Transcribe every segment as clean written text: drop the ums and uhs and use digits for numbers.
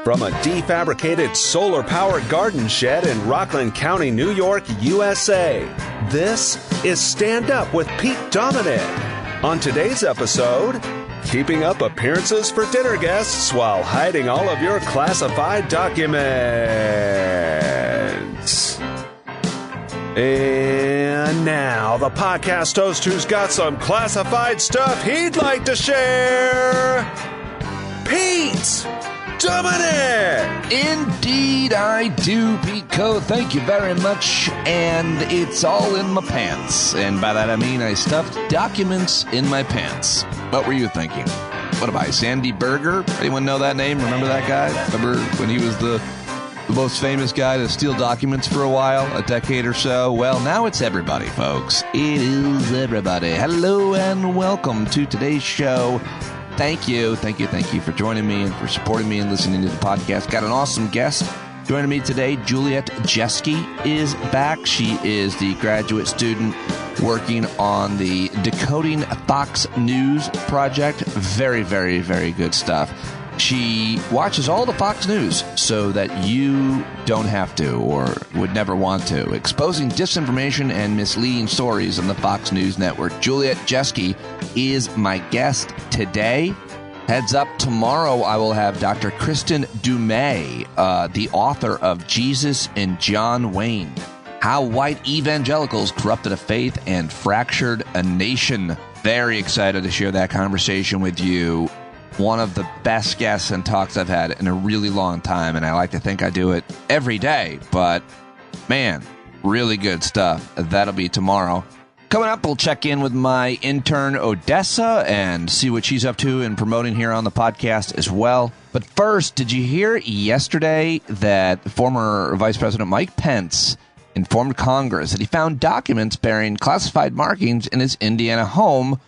From a defabricated solar-powered garden shed in Rockland County, New York, USA, this is Stand Up with Pete Dominic. On today's episode, keeping up appearances for dinner guests while hiding all of your classified documents. And now, the podcast host who's got some classified stuff he'd like to share, Pete Dominic! Indeed I do, Pico. Thank you very much. And it's all in my pants. And by that I mean I stuffed documents in my pants. What were you thinking? What am I, Sandy Berger? Anyone know that name? Remember that guy? Remember when he was the most famous guy to steal documents for a while, a decade or so? Well, now it's everybody, folks. It is everybody. Hello and welcome to today's show. Thank you for joining me and for supporting me and listening to the podcast. Got an awesome guest joining me today. Juliet Jeske is back. She is the graduate student working on the Decoding Fox News project. Very, very, very good stuff. She watches all the Fox News so that you don't have to or would never want to. Exposing disinformation and misleading stories on the Fox News network. Juliet Jeske is my guest today. Heads up, tomorrow I will have Dr. Kristen Dumais, the author of Jesus and John Wayne, How White Evangelicals Corrupted a Faith and Fractured a Nation. Very excited to share that conversation with you. One of the best guests and talks I've had in a really long time, and I like to think I do it every day, but man, really good stuff. That'll be tomorrow. Coming up, we'll check in with my intern Odessa and see what she's up to and promoting here on the podcast as well. But first, did you hear yesterday that former Vice President Mike Pence informed Congress that he found documents bearing classified markings in his Indiana home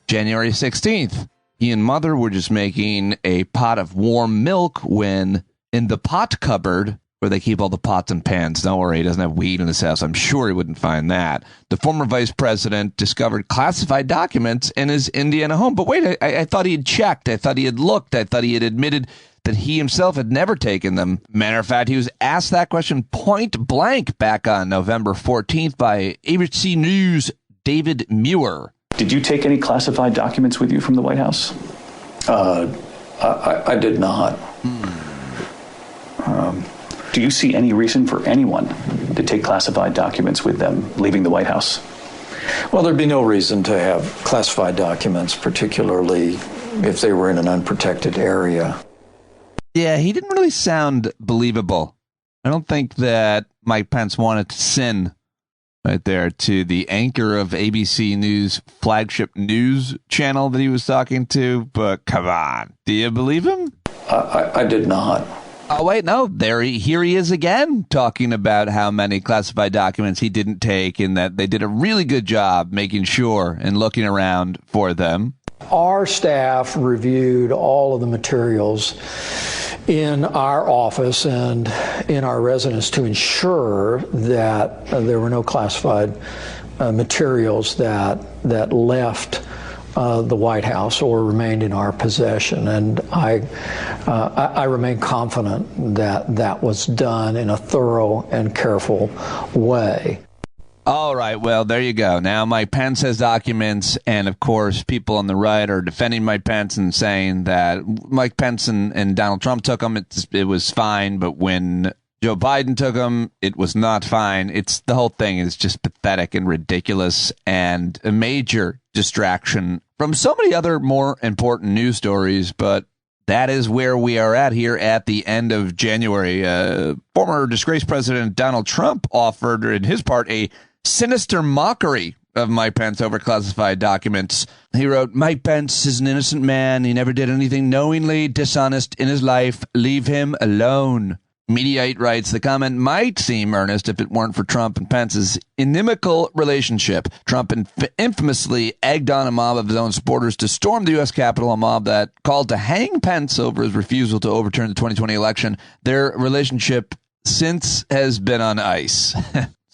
January 16th? He and Mother were just making a pot of warm milk when, in the pot cupboard, where they keep all the pots and pans, don't worry, he doesn't have weed in his house. I'm sure he wouldn't find that. The former vice president discovered classified documents in his Indiana home. But wait, I thought he had checked. I thought he had looked. I thought he had admitted that he himself had never taken them. Matter of fact, he was asked that question point blank back on November 14th by ABC News' David Muir. Did you take any classified documents with you from the White House? I did not. Do you see any reason for anyone to take classified documents with them leaving the White House? Well, there'd be no reason to have classified documents, particularly if they were in an unprotected area. Yeah, he didn't really sound believable. I don't think that Mike Pence wanted to sin right there to the anchor of ABC News' flagship news channel that he was talking to. But come on, do you believe him? I did not. Oh, wait, no. Here he is again talking about how many classified documents he didn't take and that they did a really good job making sure and looking around for them. Our staff reviewed all of the materials in our office and in our residence to ensure that there were no classified materials that left the White House or remained in our possession. And I remain confident that that was done in a thorough and careful way. All right, well, there you go. Now Mike Pence has documents, and of course people on the right are defending Mike Pence and saying that Mike Pence and Donald Trump took them, it was fine, but when Joe Biden took them, it was not fine. The whole thing is just pathetic and ridiculous and a major distraction from so many other more important news stories, but that is where we are at here at the end of January. Former disgraced President Donald Trump offered, in his part, a sinister mockery of Mike Pence over classified documents. He wrote, "Mike Pence is an innocent man. He never did anything knowingly dishonest in his life. Leave him alone." Mediaite writes, the comment might seem earnest if it weren't for Trump and Pence's inimical relationship. Trump infamously egged on a mob of his own supporters to storm the U.S. Capitol, a mob that called to hang Pence over his refusal to overturn the 2020 election. Their relationship since has been on ice.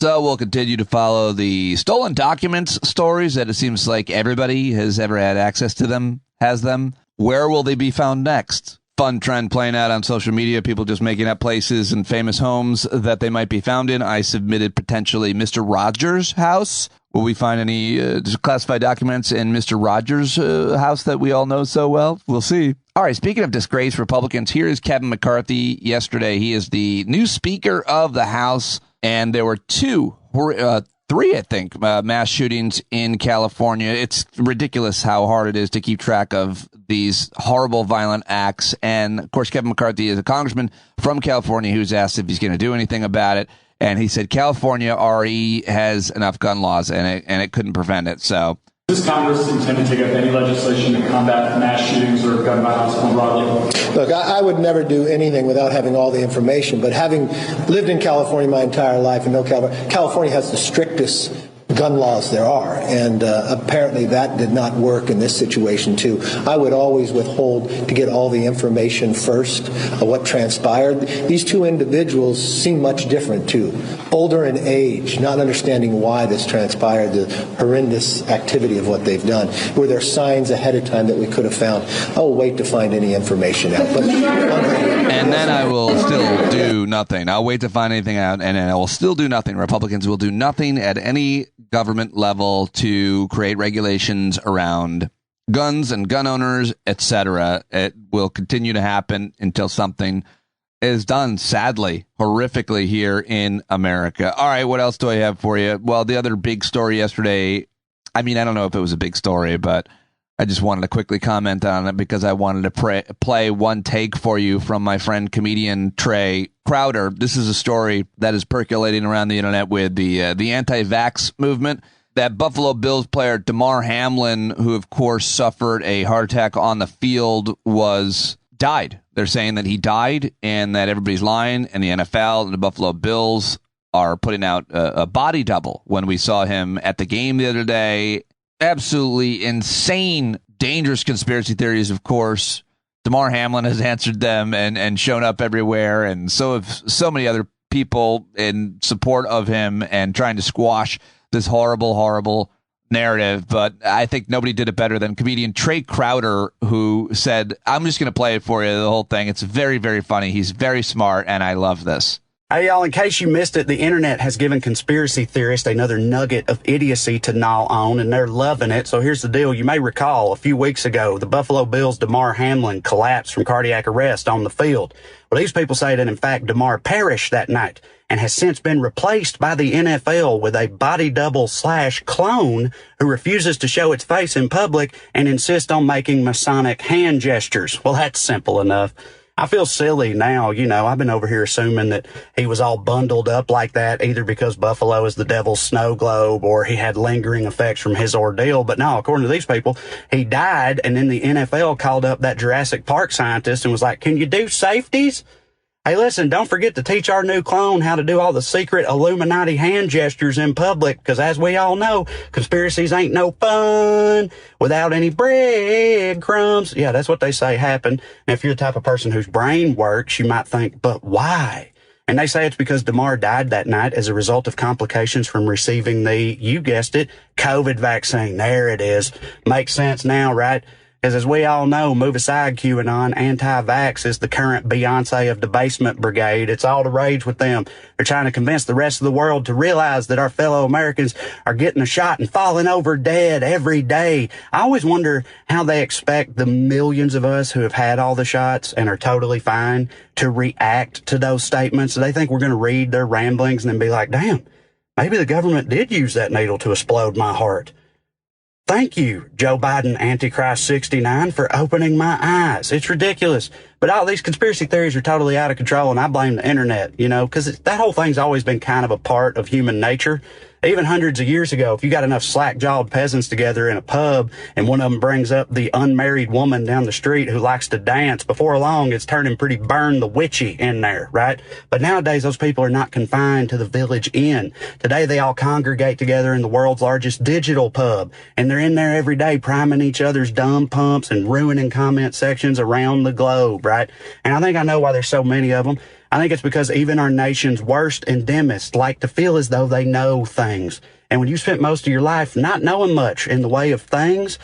So we'll continue to follow the stolen documents stories that it seems like everybody has ever had access to them, has them. Where will they be found next? fun trend playing out on social media, people just making up places and famous homes that they might be found in. I submitted potentially Mr. Rogers' house. Will we find any classified documents in Mr. Rogers' house that we all know so well? We'll see. All right, speaking of disgraced Republicans, here is Kevin McCarthy yesterday. He is the new Speaker of the House, and there were three, I think, mass shootings in California. It's ridiculous how hard it is to keep track of these horrible, violent acts. And, of course, Kevin McCarthy is a congressman from California who's asked if he's going to do anything about it. And he said California already has enough gun laws, and it couldn't prevent it. So, does Congress intend to take up any legislation to combat mass shootings or gun violence more broadly? Look, I would never do anything without having all the information. But having lived in California my entire life and know California has the strictest gun laws there are, and apparently that did not work in this situation too. I would always withhold to get all the information first of what transpired. These two individuals seem much different too, older in age, not understanding why this transpired, the horrendous activity of what they've done. Were there signs ahead of time that we could have found? I'll wait to find any information out. And then I will still do nothing. I'll wait to find anything out, and then I will still do nothing. Republicans will do nothing at any government level to create regulations around guns and gun owners, etc. It will continue to happen until something is done, sadly, horrifically here in America. All right, what else do I have for you? Well, the other big story yesterday, I mean, I don't know if it was a big story, but I just wanted to quickly comment on it because I wanted to play one take for you from my friend comedian Trey Crowder. This is a story that is percolating around the internet with the anti-vax movement. That Buffalo Bills player Damar Hamlin, who of course suffered a heart attack on the field, died. They're saying that he died and that everybody's lying, and the NFL and the Buffalo Bills are putting out a body double when we saw him at the game the other day. Absolutely insane, dangerous conspiracy theories, of course. Damar Hamlin has answered them and shown up everywhere, and so have so many other people in support of him and trying to squash this horrible, horrible narrative. But I think nobody did it better than comedian Trey Crowder, who said, I'm just going to play it for you, the whole thing. It's very, very funny. He's very smart, and I love this. Hey, y'all, in case you missed it, the internet has given conspiracy theorists another nugget of idiocy to gnaw on, and they're loving it. So here's the deal. You may recall a few weeks ago, the Buffalo Bills' Damar Hamlin collapsed from cardiac arrest on the field. Well, these people say that, in fact, Damar perished that night and has since been replaced by the NFL with a body double / clone who refuses to show its face in public and insists on making Masonic hand gestures. Well, that's simple enough. I feel silly now, I've been over here assuming that he was all bundled up like that, either because Buffalo is the devil's snow globe or he had lingering effects from his ordeal. But no, according to these people, he died, and then the NFL called up that Jurassic Park scientist and was like, can you do safeties? Hey, listen, don't forget to teach our new clone how to do all the secret Illuminati hand gestures in public, because as we all know, conspiracies ain't no fun without any breadcrumbs. Yeah, that's what they say happened. And if you're the type of person whose brain works, you might think, but why? And they say it's because Damar died that night as a result of complications from receiving you guessed it, COVID vaccine. There it is. Makes sense now, right? Because as we all know, move aside QAnon, anti-vax is the current Beyonce of the basement brigade. It's all the rage with them. They're trying to convince the rest of the world to realize that our fellow Americans are getting a shot and falling over dead every day. I always wonder how they expect the millions of us who have had all the shots and are totally fine to react to those statements. Do they think we're going to read their ramblings and then be like, damn, maybe the government did use that needle to explode my heart? Thank you, Joe Biden Antichrist 69, for opening my eyes. It's ridiculous. But all these conspiracy theories are totally out of control, and I blame the internet, because that whole thing's always been kind of a part of human nature. Even hundreds of years ago, if you got enough slack-jawed peasants together in a pub and one of them brings up the unmarried woman down the street who likes to dance, before long it's turning pretty burn the witchy in there, right? But nowadays, those people are not confined to the village inn. Today, they all congregate together in the world's largest digital pub, and they're in there every day priming each other's dumb pumps and ruining comment sections around the globe, right? And I think I know why there's so many of them. I think it's because even our nation's worst and dimmest like to feel as though they know things. And when you spent most of your life not knowing much in the way of things,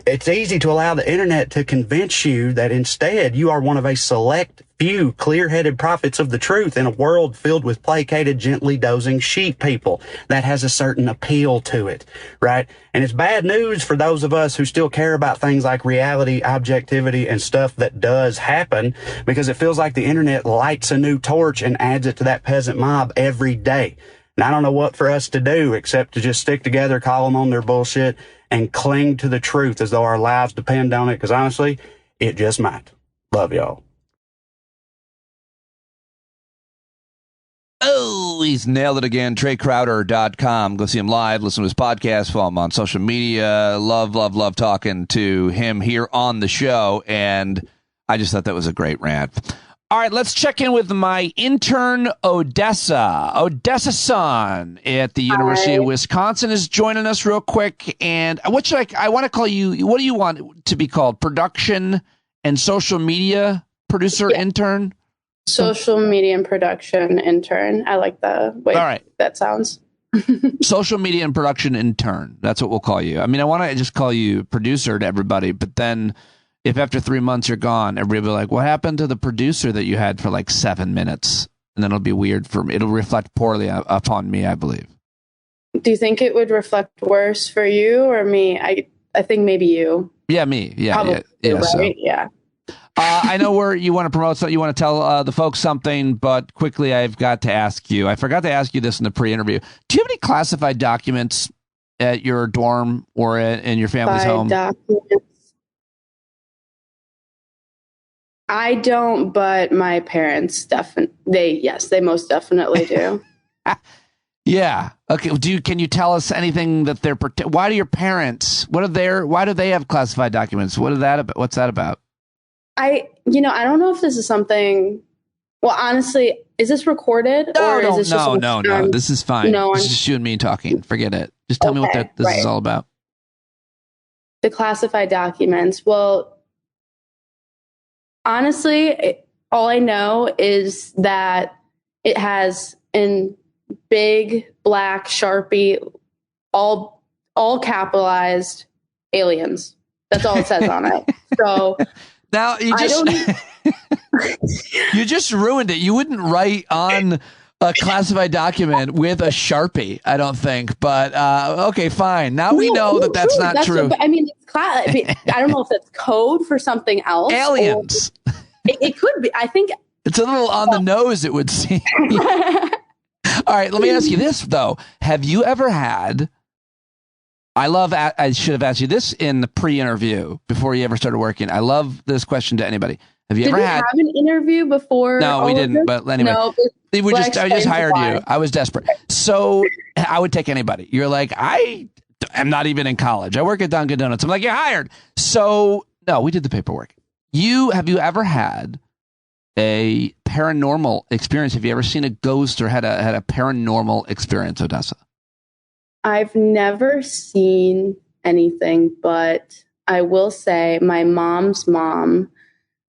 it's easy to allow the internet to convince you that instead you are one of a select few clear-headed prophets of the truth in a world filled with placated, gently dozing sheep people. That has a certain appeal to it, right? And it's bad news for those of us who still care about things like reality, objectivity, and stuff that does happen, because it feels like the internet lights a new torch and adds it to that peasant mob every day. And I don't know what for us to do except to just stick together, call them on their bullshit, and cling to the truth as though our lives depend on it, because honestly, it just might. Love y'all. Oh, he's nailed it again. TreyCrowder.com. Go see him live, listen to his podcast, follow him on social media. Love talking to him here on the show, and I just thought that was a great rant. All right, let's check in with my intern, Odessa. Odessa-san at the University of Wisconsin is joining us real quick. And what should I want to call you, what do you want to be called? Production and social media producer intern? Social media and production intern. I like the way that sounds. Social media and production intern. That's what we'll call you. I mean, I want to just call you producer to everybody, but then if after 3 months you're gone, everybody will be like, what happened to the producer that you had for like 7 minutes? And then it'll be weird for me. It'll reflect poorly upon me, I believe. Do you think it would reflect worse for you or me? I think maybe you. Yeah, me. Yeah. Probably, yeah. Right? So. Yeah. I know where you want to promote something, you want to tell the folks something, but quickly I've got to ask you. I forgot to ask you this in the pre-interview. Do you have any classified documents at your dorm or in your family's home? Documents. I don't, but my parents they most definitely do. Yeah. Okay. Can you tell us anything that they're? Why do your parents? Why do they have classified documents? What's that about? I don't know if this is something. Well, honestly, is this recorded? No. This is fine. This is just you and me talking. Forget it. Just tell me what this is all about. The classified documents. Well, honestly, all I know is that it has in big black Sharpie, all capitalized aliens. That's all it says on it. So now you just ruined it. You wouldn't write on a classified document with a Sharpie, I don't think. But okay, fine. Now we know that that's not true. I mean, I don't know if that's code for something else. Aliens. It could be. I think it's a little on the nose, it would seem. All right, let me ask you this, though. Have you ever had... I should have asked you this in the pre-interview before you ever started working. I love this question to anybody. Have you ever had... Did we have an interview before? No, we didn't, but anyway. No, I just hired you. I was desperate. So I would take anybody. You're like, I am not even in college. I work at Dunkin' Donuts. I'm like, you're hired. So, no, we did the paperwork. Have you ever had a paranormal experience? Have you ever seen a ghost or had a paranormal experience, Odessa? I've never seen anything, but I will say my mom's mom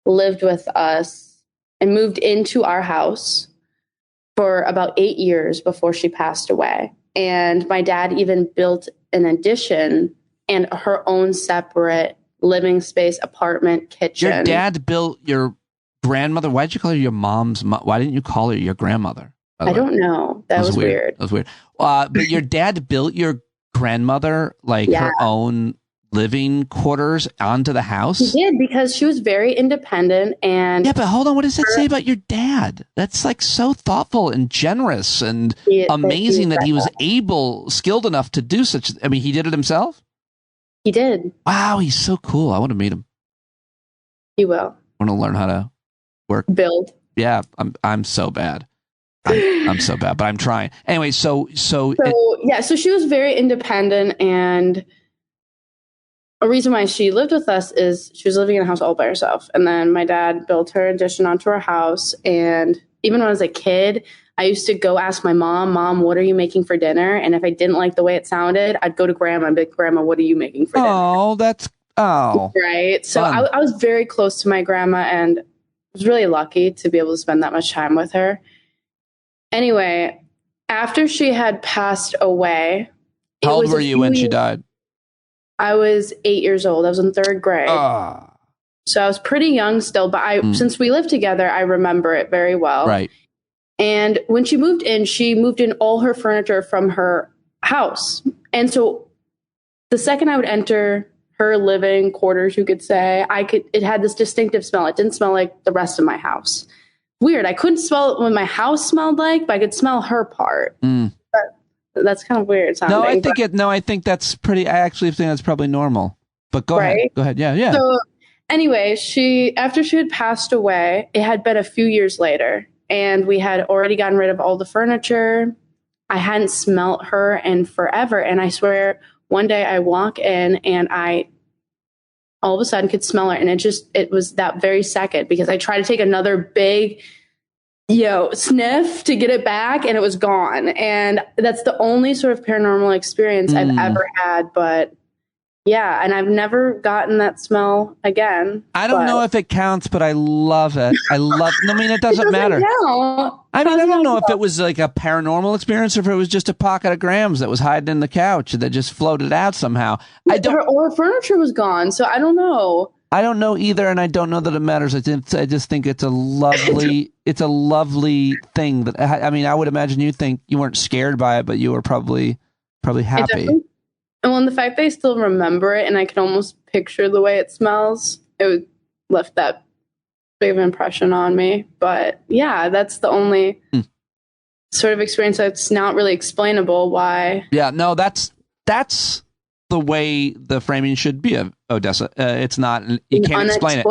lived with us and moved into our house for about 8 years before she passed away. And my dad even built an addition and her own separate living space, apartment, kitchen. Your dad built your grandmother. Why did you call her your mom's mom? Why didn't you call her your grandmother? I don't know. That was weird. That was weird. But your dad built your grandmother her own living quarters onto the house? He did, because she was very independent. And yeah, but hold on. What does that say about your dad? That's like so thoughtful and generous and amazing that he was skilled enough to do such. I mean, he did it himself? He did. Wow, he's so cool. I want to meet him. You will. I want to learn how to work. Build. Yeah, I'm so bad. I'm so bad, but I'm trying. Anyway, so she was very independent, and a reason why she lived with us is she was living in a house all by herself. And then my dad built her addition onto our house. And even when I was a kid, I used to go ask my mom, what are you making for dinner? And if I didn't like the way it sounded, I'd go to grandma and be like, Grandma, what are you making for dinner? Right. So I was very close to my grandma and was really lucky to be able to spend that much time with her. Anyway, after she had passed away. How old were you when she died? I was 8 years old. I was in third grade. So I was pretty young still, but since we lived together, I remember it very well. Right. And when she moved in all her furniture from her house. And so the second I would enter her living quarters, you could say, it had this distinctive smell. It didn't smell like the rest of my house. Weird. I couldn't smell what my house smelled like, but I could smell her part. But that's kind of weird sounding. I think that's pretty, I actually think that's probably normal. But go ahead. Go ahead. Yeah. So anyway, after she had passed away, it had been a few years later, and we had already gotten rid of all the furniture. I hadn't smelt her in forever. And I swear, one day I walk in and I all of a sudden could smell her. And it was that very second, because I tried to take another big, sniff to get it back, and it was gone. And that's the only sort of paranormal experience I've ever had. But yeah, and I've never gotten that smell again. I don't know if it counts, but I love it. It doesn't matter. I don't know if it was like a paranormal experience or if it was just a pocket of grams that was hiding in the couch that just floated out somehow. Her furniture was gone, so I don't know. I don't know either, and I don't know that it matters. I just think it's a lovely thing. That I would imagine you think you weren't scared by it, but you were probably happy. And the fact that I still remember it and I can almost picture the way it smells, it left that big of an impression on me. But yeah, that's the only sort of experience that's not really explainable why. Yeah, no, that's the way the framing should be of Odessa. It's not, you can't explain it.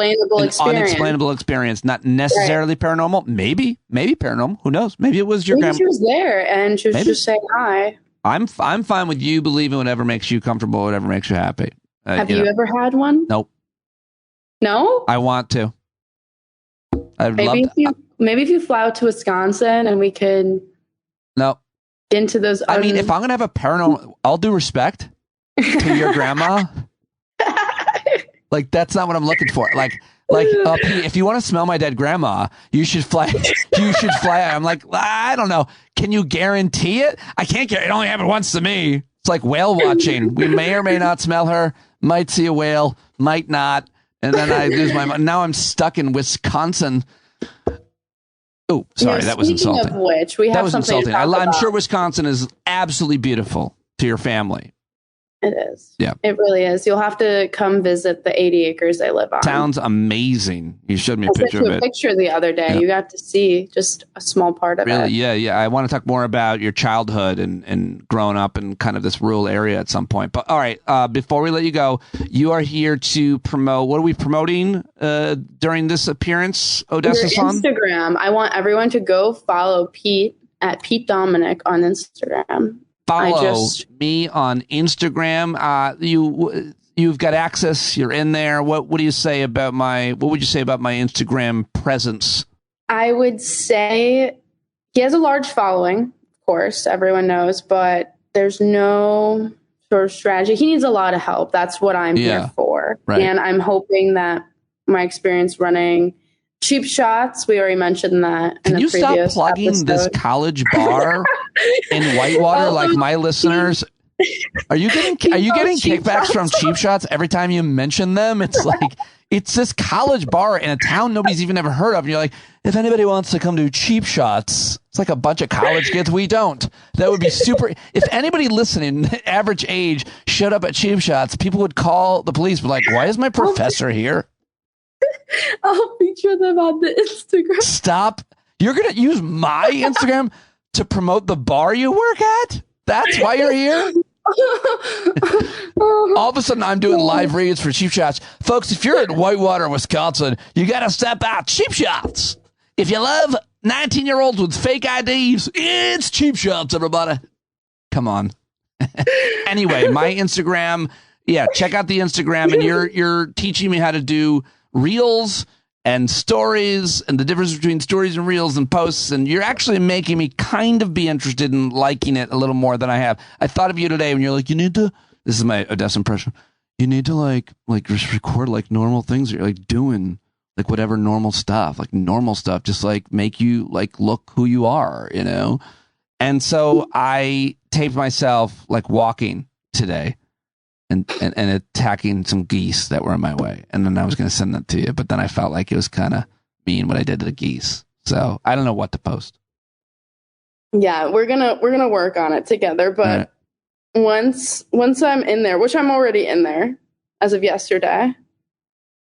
Unexplainable experience, not necessarily paranormal. Maybe paranormal. Who knows? Maybe it was your grandma. She was there and she was just saying hi. I'm fine with you believing whatever makes you comfortable, whatever makes you happy. Have you ever had one? Nope. No? I want to. Maybe if you fly out to Wisconsin and we could get into those. If I'm going to have a paranormal, all due respect to your grandma, like that's not what I'm looking for. Like, if you want to smell my dead grandma, you should fly. I'm like, I don't know. Can you guarantee it? I can't guarantee. It only happened once to me. It's like whale watching. We may or may not smell her. Might see a whale. Might not. And then I lose my mind. Now I'm stuck in Wisconsin. Oh, sorry. That was insulting. Speaking of which, we have something to talk about. I'm sure Wisconsin is absolutely beautiful to your family. It is. Yeah. It really is. You'll have to come visit the 80 acres they live on. Sounds amazing. You showed me a picture of it. A picture the other day. Yeah. You got to see just a small part of it. Really? Yeah. I want to talk more about your childhood and growing up in kind of this rural area at some point. But all right, before we let you go, you are here to promote. What are we promoting during this appearance, Odessa-san? Instagram. I want everyone to go follow Pete at Pete Dominic on Instagram. Follow me on Instagram. You've got access. You're in there. What would you say about my Instagram presence? I would say he has a large following, of course, everyone knows, but there's no sort of strategy. He needs a lot of help. That's what I'm here for. Right. And I'm hoping that my experience running Cheap Shots, we already mentioned that. Can you stop plugging this college bar in Whitewater like my listeners? Are you getting kickbacks from Cheap Shots every time you mention them? It's like it's this college bar in a town nobody's even ever heard of. And you're like, if anybody wants to come to Cheap Shots, it's like a bunch of college kids. We don't. That would be super. If anybody listening, average age, showed up at Cheap Shots, people would call the police. But like, why is my professor here? I'll feature them on the Instagram. Stop. You're going to use my Instagram to promote the bar you work at? That's why you're here? All of a sudden, I'm doing live reads for Cheap Shots. Folks, if you're in Whitewater, Wisconsin, you got to step out. Cheap Shots. If you love 19-year-olds with fake IDs, it's Cheap Shots, everybody. Come on. Anyway, my Instagram. Yeah, check out the Instagram. And you're teaching me how to do reels and stories and the difference between stories and reels and posts, and you're actually making me kind of be interested in liking it a little more than I have. I thought of you today when you're like, you need to, this is my Odessa impression, you need to like just record like normal things that you're like doing, like whatever normal stuff, just like make you like look who you are, you know? And so I taped myself like walking today. and attacking some geese that were in my way. And then I was going to send that to you, but then I felt like it was kind of mean what I did to the geese. So I don't know what to post. Yeah, we're gonna work on it together. But once I'm in there, which I'm already in there as of yesterday,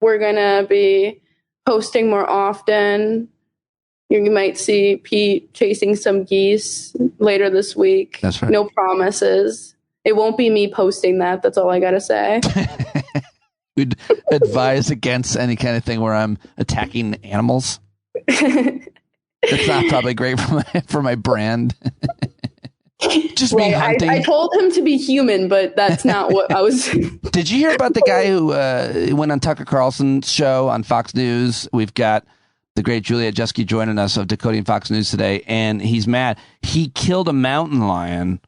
we're gonna be posting more often. You might see Pete chasing some geese later this week. That's right. No promises. It won't be me posting that. That's all I gotta say. Would advise against any kind of thing where I'm attacking animals. It's not probably great for my brand. Just me hunting. I told him to be human, but that's not what I was. Did you hear about the guy who went on Tucker Carlson's show on Fox News? We've got the great Juliet Jeske joining us of Decoding Fox News today, and he's mad. He killed a mountain lion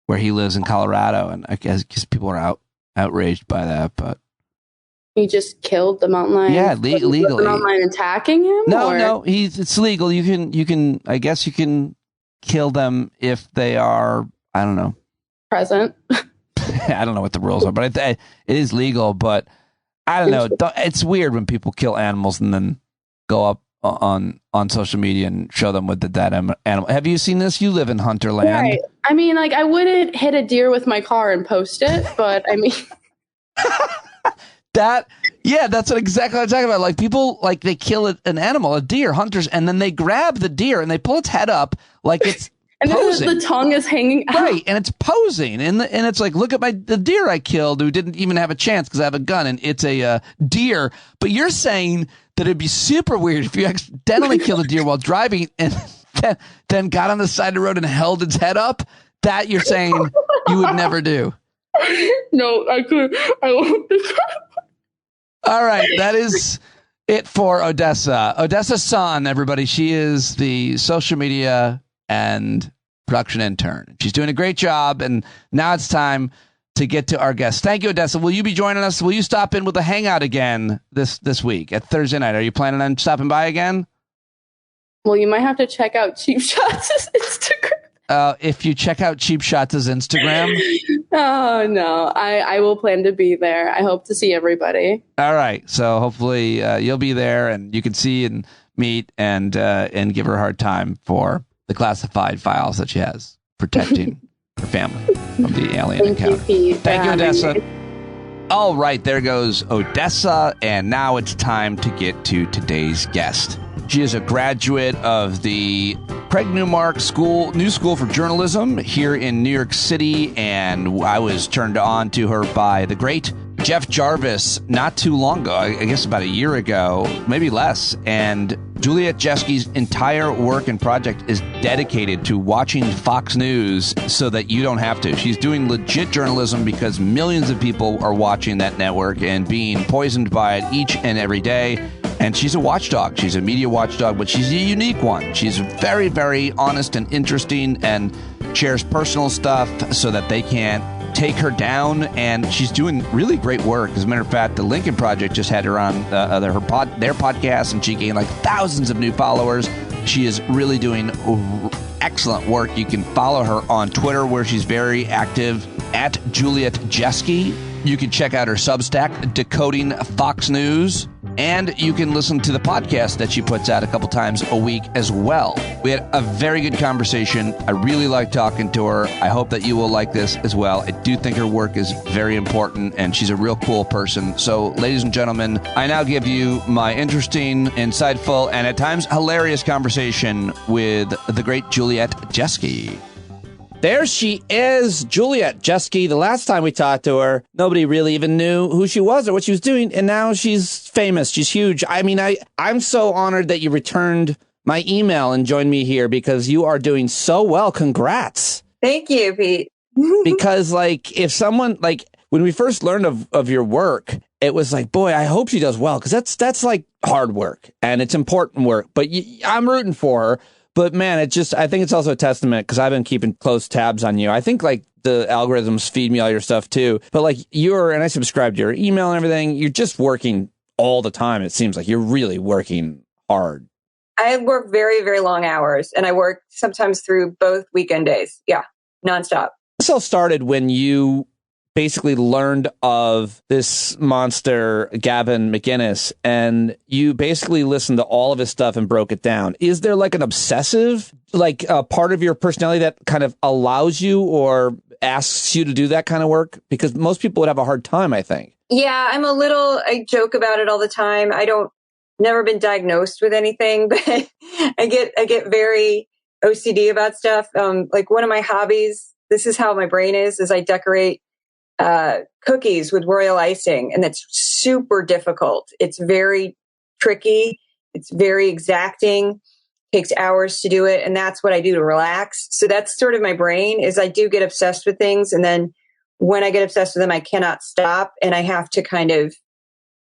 where he lives in Colorado, and I guess people are outraged by that. But he just killed the mountain lion. Yeah, legally. The mountain lion attacking him? No, it's legal. You can. I guess you can kill them if they are, I don't know, present. I don't know what the rules are, but it is legal. But I don't know. It's weird when people kill animals and then go up on social media and show them with the dead animal. Have you seen this? You live in Hunterland. Right. I mean, like, I wouldn't hit a deer with my car and post it, but I mean. That's exactly what I'm talking about. Like, people, like, they kill an animal, a deer, hunters, and then they grab the deer and they pull its head up like it's and posing. then the tongue is hanging out. Right, and it's posing. And it's like, look at the deer I killed who didn't even have a chance because I have a gun, and it's a deer. But you're saying that it'd be super weird if you accidentally killed a deer while driving and then got on the side of the road and held its head up. That you're saying you would never do. No, I could. I won't. All right, that is it for Odessa. Odessa San, everybody. She is the social media and production intern. She's doing a great job, and now it's time to get to our guest. Thank you, Odessa. Will you be joining us? Will you stop in with a hangout again this week at Thursday night? Are you planning on stopping by again? Well, you might have to check out Cheap Shots' Instagram. If you check out Cheap Shots' Instagram. Oh, no. I will plan to be there. I hope to see everybody. All right. So hopefully you'll be there and you can see and meet and give her a hard time for the classified files that she has protecting her family from the alien encounter. Thank you, Odessa. All right. There goes Odessa. And now it's time to get to today's guest. She is a graduate of the Craig Newmark New School for Journalism here in New York City, and I was turned on to her by the great Jeff Jarvis not too long ago, I guess about a year ago, maybe less, and Juliet Jeske's entire work and project is dedicated to watching Fox News so that you don't have to. She's doing legit journalism because millions of people are watching that network and being poisoned by it each and every day. And she's a watchdog. She's a media watchdog, but she's a unique one. She's very, very honest and interesting and shares personal stuff so that they can't take her down. And she's doing really great work. As a matter of fact, the Lincoln Project just had her on their podcast, and she gained like thousands of new followers. She is really doing excellent work. You can follow her on Twitter, where she's very active, at Juliet Jeske. You can check out her Substack, Decoding Fox News. And you can listen to the podcast that she puts out a couple times a week as well. We had a very good conversation. I really like talking to her. I hope that you will like this as well. I do think her work is very important, and she's a real cool person. So, ladies and gentlemen, I now give you my interesting, insightful, and at times hilarious conversation with the great Juliet Jeske. There she is, Juliet Jeske. The last time we talked to her, nobody really even knew who she was or what she was doing, and now she's famous. She's huge. I mean, I'm so honored that you returned my email and joined me here because you are doing so well. Congrats. Thank you, Pete. Because, like, if someone, like, when we first learned of your work, it was like, boy, I hope she does well, because that's like hard work, and it's important work, but I'm rooting for her. But man, I think it's also a testament, because I've been keeping close tabs on you. I think like the algorithms feed me all your stuff too. But like and I subscribe to your email and everything. You're just working all the time. It seems like you're really working hard. I work very, very long hours, and I work sometimes through both weekend days. Yeah, nonstop. This all started when you basically learned of this monster, Gavin McInnes, and you basically listened to all of his stuff and broke it down. Is there like an obsessive, like a part of your personality that kind of allows you or asks you to do that kind of work? Because most people would have a hard time, I think. Yeah, I joke about it all the time. Never been diagnosed with anything, but I get very OCD about stuff. Like one of my hobbies, this is how my brain is I decorate cookies with royal icing, and that's super difficult. It's very tricky. It's very exacting. Takes hours to do it, and that's what I do to relax. So that's sort of my brain. Is I do get obsessed with things, and then when I get obsessed with them, I cannot stop, and I have to kind of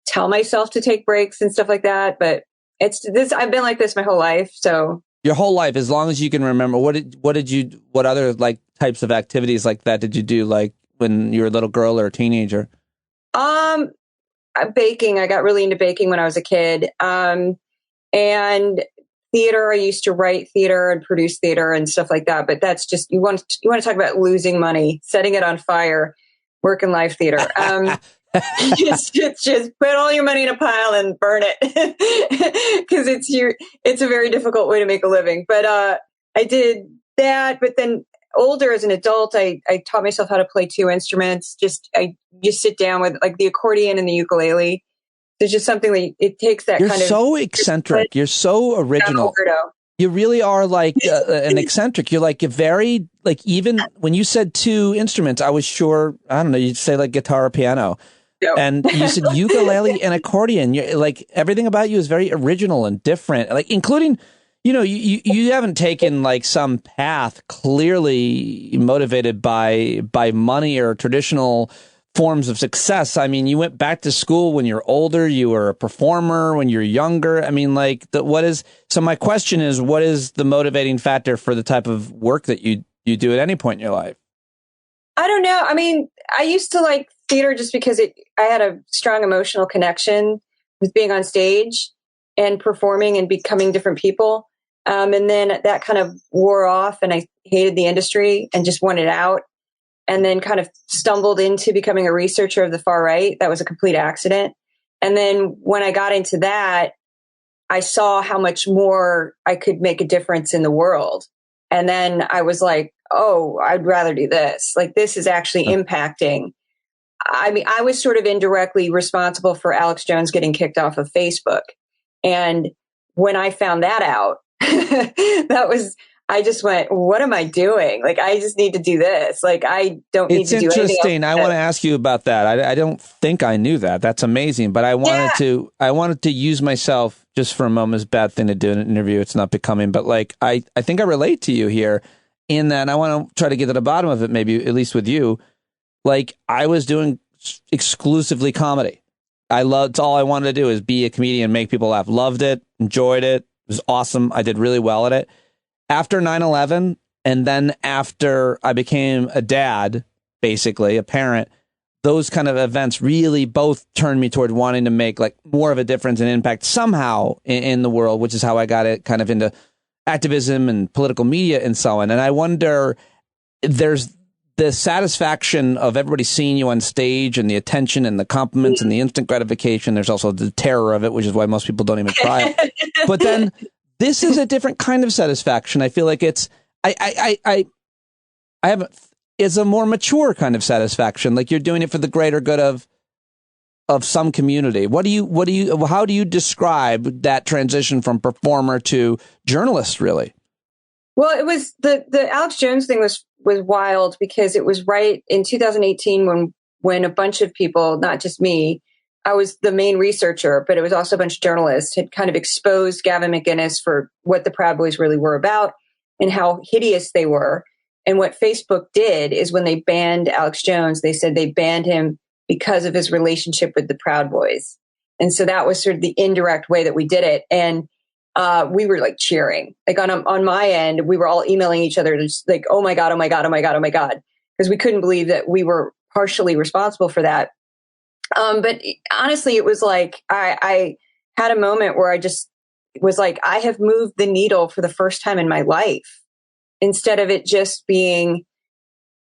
tell myself to take breaks and stuff like that. But I've been like this my whole life. So your whole life, as long as you can remember, what other like types of activities like that did you do, like when you were a little girl or a teenager? Baking. I got really into baking when I was a kid. And theater. I used to write theater and produce theater and stuff like that. But that's just, you want to talk about losing money, setting it on fire, work in live theater. Just put all your money in a pile and burn it, because it's a very difficult way to make a living. But I did that. But then older, as an adult, I taught myself how to play 2 instruments. I just sit down with like the accordion and the ukulele. There's just something that it takes that You're kind of. You're so eccentric. You're so original. You really are like an eccentric. You're like very, like, even when you said 2 instruments, I was sure, I don't know, you'd say like guitar or piano. No. And you said ukulele and accordion. You're like, everything about you is very original and different, like including, you haven't taken like some path clearly motivated by money or traditional forms of success. I mean, you went back to school when you're older, you were a performer when you're younger. I mean, like, so my question is, what is the motivating factor for the type of work that you do at any point in your life? I don't know. I mean, I used to like theater just because I had a strong emotional connection with being on stage and performing and becoming different people. And then that kind of wore off, and I hated the industry and just wanted out. And then kind of stumbled into becoming a researcher of the far right. That was a complete accident. And then when I got into that, I saw how much more I could make a difference in the world. And then I was like, oh, I'd rather do this. Like, this is actually impacting. I mean, I was sort of indirectly responsible for Alex Jones getting kicked off of Facebook. And when I found that out, I just went, what am I doing? Like, I just need to do this. Like, I don't need to do anything else. It's interesting. I want to ask you about that. I don't think I knew that. That's amazing. But I wanted to use myself just for a moment. It's a bad thing to do in an interview. It's not becoming. But like, I think I relate to you here in that I want to try to get to the bottom of it, maybe at least with you. Like, I was doing exclusively comedy. It's all I wanted to do is be a comedian, make people laugh. Loved it, enjoyed it. It was awesome. I did really well at it. After 9/11, and then after I became a dad, basically a parent, those kind of events really both turned me toward wanting to make like more of a difference and impact somehow in the world, which is how I got it kind of into activism and political media and so on. And I wonder, there's the satisfaction of everybody seeing you on stage and the attention and the compliments and the instant gratification. There's also the terror of it, which is why most people don't even try it. But then this is a different kind of satisfaction. I feel like it's a more mature kind of satisfaction. Like, you're doing it for the greater good of some community. How do you describe that transition from performer to journalist, really? Well, it was the Alex Jones thing was wild, because it was right in 2018 when a bunch of people, not just me, I was the main researcher, but it was also a bunch of journalists, had kind of exposed Gavin McInnes for what the Proud Boys really were about and how hideous they were. And what Facebook did is, when they banned Alex Jones, they said they banned him because of his relationship with the Proud Boys. And so that was sort of the indirect way that we did it. And we were like cheering, like on my end, we were all emailing each other, just like, oh my God, oh my God, oh my God, oh my God. Because we couldn't believe that we were partially responsible for that. But honestly, it was like, I had a moment where I just was like, I have moved the needle for the first time in my life, instead of it just being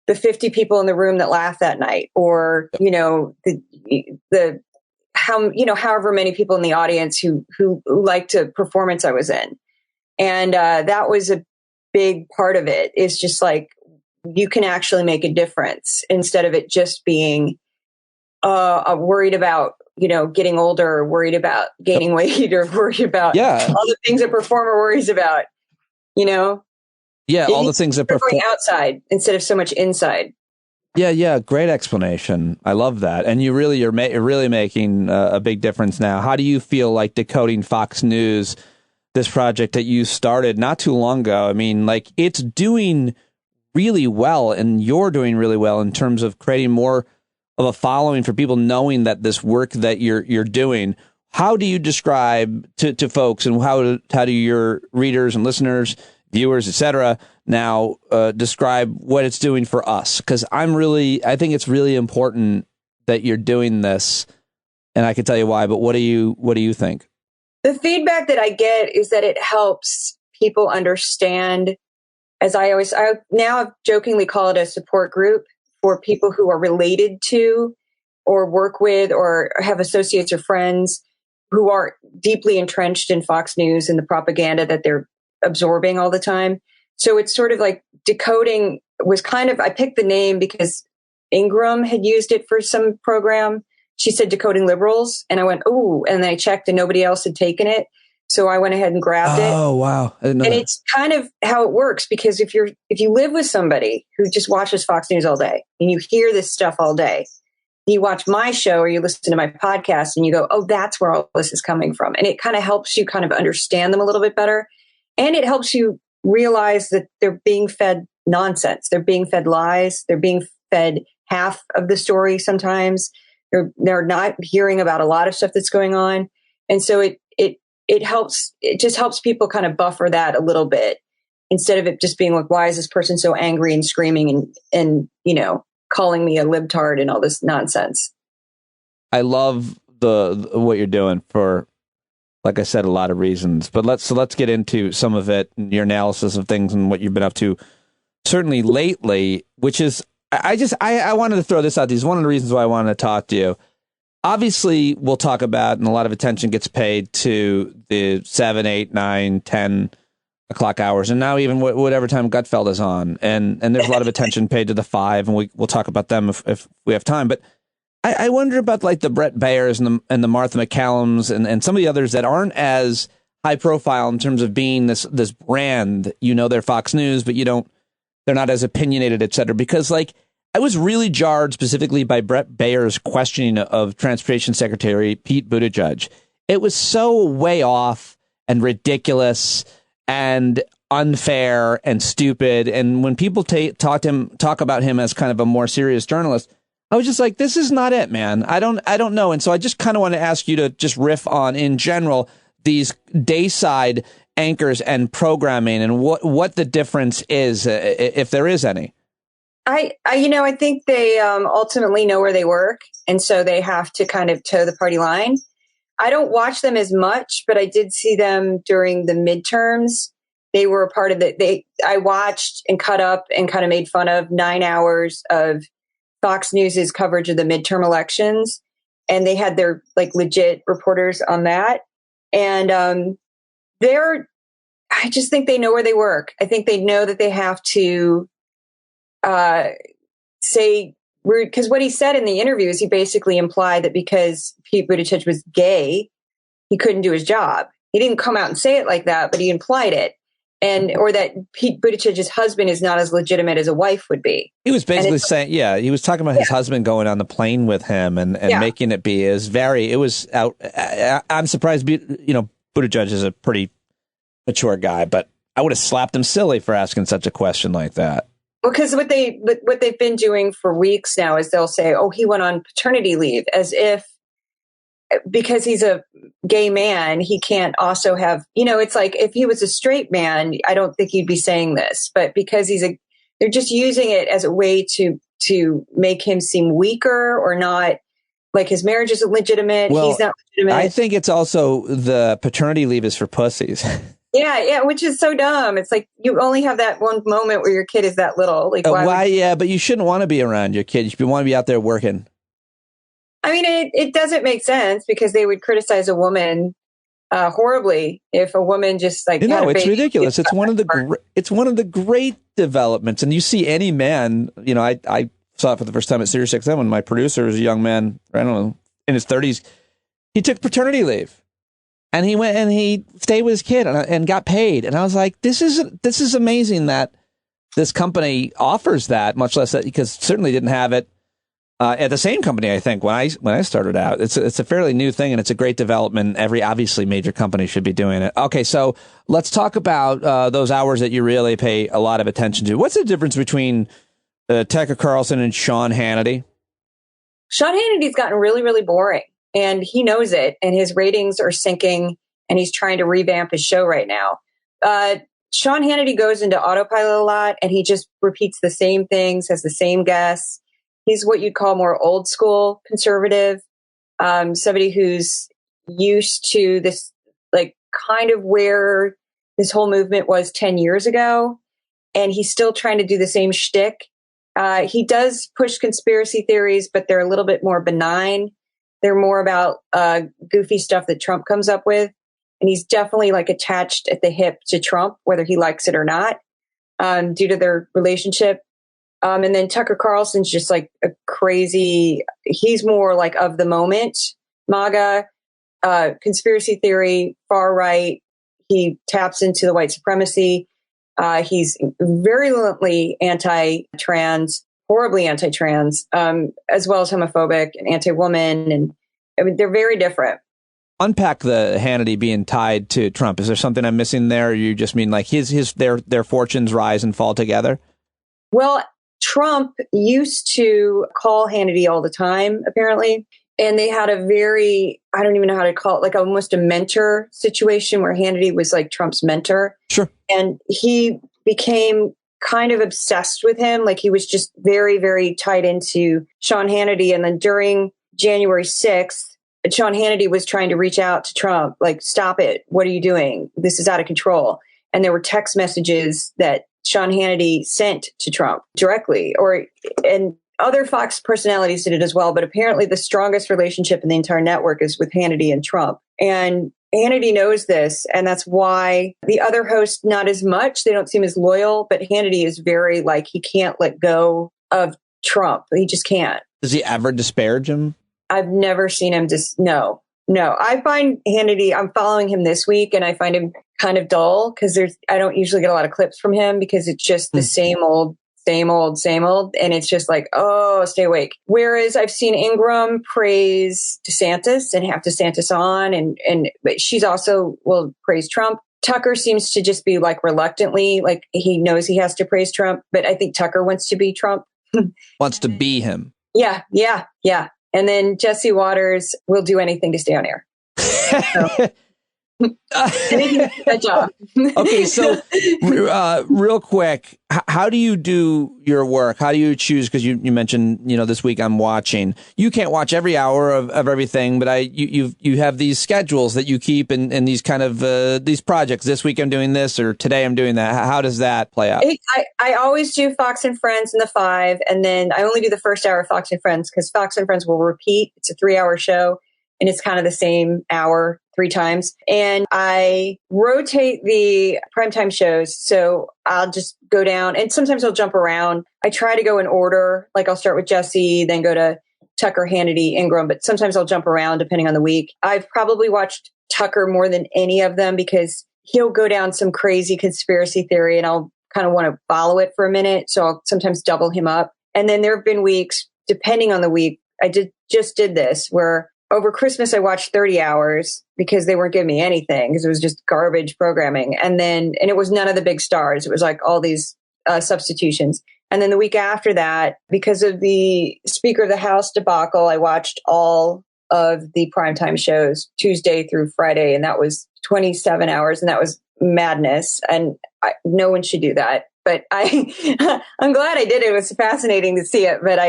the 50 people in the room that laughed that night, or, you know, the how, you know, however many people in the audience who liked a performance I was in. And that was a big part of it, is just like, you can actually make a difference instead of it just being worried about, you know, getting older, or worried about gaining weight, or worried about all the things a performer worries about, you know? Yeah, all the things that going outside instead of so much inside. Yeah, great explanation. I love that. And you're really making a big difference now. How do you feel like Decoding Fox News, this project that you started not too long ago? I mean, like, it's doing really well, and you're doing really well in terms of creating more of a following for people knowing that this work that you're doing. How do you describe to folks, and how do your readers and listeners, viewers, etc., now describe what it's doing for us? Because I think it's really important that you're doing this, and I can tell you why. But what do you think? The feedback that I get is that it helps people understand. As I now jokingly call it a support group for people who are related to, or work with, or have associates or friends who are deeply entrenched in Fox News and the propaganda that they're absorbing all the time. So it's sort of like Decoding was kind of, I picked the name because Ingram had used it for some program. She said Decoding Liberals. And I went, ooh, and then I checked and nobody else had taken it. So I went ahead and grabbed it. Oh, wow. And it's kind of how it works, because if you live with somebody who just watches Fox News all day and you hear this stuff all day, you watch my show or you listen to my podcast and you go, oh, that's where all this is coming from. And it kind of helps you kind of understand them a little bit better. And it helps you realize that they're being fed nonsense. They're being fed lies. They're being fed half of the story sometimes. They're not hearing about a lot of stuff that's going on. And so it just helps people kind of buffer that a little bit, instead of it just being like, why is this person so angry and screaming and you know, calling me a libtard and all this nonsense. I love what you're doing for, like I said, a lot of reasons. But let's get into some of it, your analysis of things and what you've been up to, certainly lately, which is, I wanted to throw this out. This is one of the reasons why I wanted to talk to you. Obviously, we'll talk about, and a lot of attention gets paid to the 7, 8, 9, 10 o'clock hours, and now even whatever time Gutfeld is on, and there's a lot of attention paid to the 5, and we'll talk about them if we have time. But I wonder about like the Brett Bayers and the Martha McCallums and some of the others that aren't as high profile in terms of being this brand. You know, they're Fox News, but they're not as opinionated, et cetera. Because like, I was really jarred specifically by Brett Bayer's questioning of Transportation Secretary Pete Buttigieg. It was so way off and ridiculous and unfair and stupid. And when people talk about him as kind of a more serious journalist, I was just like, this is not it, man. I don't know. And so I just kind of want to ask you to just riff on, in general, these dayside anchors and programming, and what the difference is, if there is any. I think they ultimately know where they work, and so they have to kind of toe the party line. I don't watch them as much, but I did see them during the midterms. They were a part of I watched and cut up and kind of made fun of 9 hours of Fox News's coverage of the midterm elections, and they had their like legit reporters on that. And I just think they know where they work. I think they know that they have to say, because what he said in the interview is he basically implied that because Pete Buttigieg was gay, he couldn't do his job. He didn't come out and say it like that, but he implied it. Or that Pete Buttigieg's husband is not as legitimate as a wife would be. He was basically saying, he was talking about his husband going on the plane with him and making it be I'm surprised, Buttigieg is a pretty mature guy, but I would have slapped him silly for asking such a question like that. Well, because what they've been doing for weeks now is they'll say, oh, he went on paternity leave, as if because he's a gay man, he can't also have, it's like if he was a straight man, I don't think he'd be saying this, but because they're just using it as a way to make him seem weaker or not, like his marriage isn't legitimate. Well, he's not legitimate. I think it's also the paternity leave is for pussies. Yeah, which is so dumb. It's like you only have that one moment where your kid is that little. Like why? Yeah, but you shouldn't want to be around your kid. You want to be out there working. I mean, it doesn't make sense because they would criticize a woman horribly if a woman just like it's ridiculous. It's one of the great developments, and you see any man. I saw it for the first time at Sirius XM when my producer was a young man. I don't know, in his 30s. He took paternity leave. And he went and he stayed with his kid and got paid. And I was like, this is amazing that this company offers that, much less that, because certainly didn't have it at the same company, I think, when I started out. It's a fairly new thing, and it's a great development. Every obviously major company should be doing it. Okay, so let's talk about those hours that you really pay a lot of attention to. What's the difference between Tucker Carlson and Sean Hannity? Sean Hannity's gotten really, really boring. And he knows it, and his ratings are sinking, and he's trying to revamp his show right now. Sean Hannity goes into autopilot a lot, and he just repeats the same things, has the same guests. He's what you'd call more old school conservative, somebody who's used to this, like kind of where this whole movement was 10 years ago, and he's still trying to do the same shtick. He does push conspiracy theories, but they're a little bit more benign. They're more about goofy stuff that Trump comes up with. And he's definitely like attached at the hip to Trump, whether he likes it or not, due to their relationship. And then Tucker Carlson's just like a crazy, he's more like of the moment, MAGA, conspiracy theory, far right. He taps into the white supremacy. He's virulently anti-trans, horribly anti-trans, as well as homophobic and anti-woman. And I mean, they're very different. Unpack the Hannity being tied to Trump. Is there something I'm missing there? Or you just mean like their fortunes rise and fall together? Well, Trump used to call Hannity all the time, apparently. And they had a very, I don't even know how to call it, like almost a mentor situation where Hannity was like Trump's mentor. Sure. And he became kind of obsessed with him. Like he was just very, very tied into Sean Hannity. And then during January 6th, Sean Hannity was trying to reach out to Trump, like, stop it. What are you doing? This is out of control. And there were text messages that Sean Hannity sent to Trump directly, and other Fox personalities did it as well. But apparently the strongest relationship in the entire network is with Hannity and Trump. And Hannity knows this, and that's why the other hosts, not as much. They don't seem as loyal, but Hannity is very like, he can't let go of Trump. He just can't. Does he ever disparage him? I've never seen him no. I find Hannity, I'm following him this week, and I find him kind of dull because I don't usually get a lot of clips from him because it's just the same old. And it's just like, oh, stay awake. Whereas I've seen Ingram praise DeSantis and have DeSantis on, but she's also will praise Trump. Tucker seems to just be like reluctantly, like he knows he has to praise Trump, but I think Tucker wants to be Trump. Wants to be him. Yeah. And then Jesse Waters will do anything to stay on air. So. Good job. Okay, so real quick, how do you do your work? How do you choose? Because you mentioned, this week I'm watching. You can't watch every hour of everything, but you have these schedules that you keep and these kind of these projects. This week I'm doing this, or today I'm doing that. How does that play out? I always do Fox and Friends in the 5, and then I only do the first hour of Fox and Friends because Fox and Friends will repeat. It's a 3-hour show, and it's kind of the same hour 3 times. And I rotate the primetime shows. So I'll just go down, and sometimes I'll jump around. I try to go in order. Like I'll start with Jesse, then go to Tucker, Hannity, Ingram, but sometimes I'll jump around depending on the week. I've probably watched Tucker more than any of them because he'll go down some crazy conspiracy theory and I'll kind of want to follow it for a minute. So I'll sometimes double him up. And then there have been weeks, depending on the week, I just did this where over Christmas, I watched 30 hours because they weren't giving me anything because it was just garbage programming. And it was none of the big stars. It was like all these substitutions. And then the week after that, because of the Speaker of the House debacle, I watched all of the primetime shows Tuesday through Friday. And that was 27 hours. And that was madness. And no one should do that. But I'm glad I did it. It was fascinating to see it. But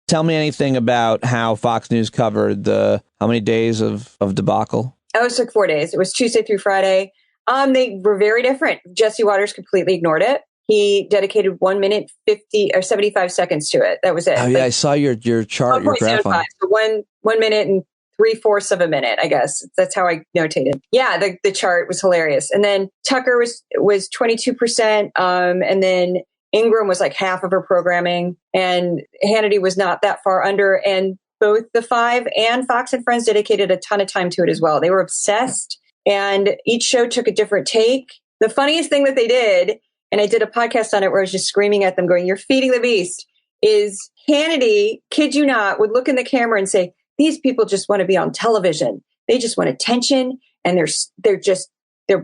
Tell me anything about how Fox News covered how many days of debacle? Oh, it took 4 days. It was Tuesday through Friday. They were very different. Jesse Waters completely ignored it. He dedicated 1 minute 50 or 75 seconds to it. That was it. Oh yeah, I saw your chart, your graph on. So 1 minute and 3/4 of a minute, I guess. That's how I notated. Yeah, the chart was hilarious. And then Tucker was 22%, and then Ingram was like half of her programming, and Hannity was not that far under. And both The Five and Fox and Friends dedicated a ton of time to it as well. They were obsessed, and each show took a different take. The funniest thing that they did, and I did a podcast on it where I was just screaming at them going, "You're feeding the beast," is Hannity, kid you not, would look in the camera and say, "These people just want to be on television. They just want attention, and they're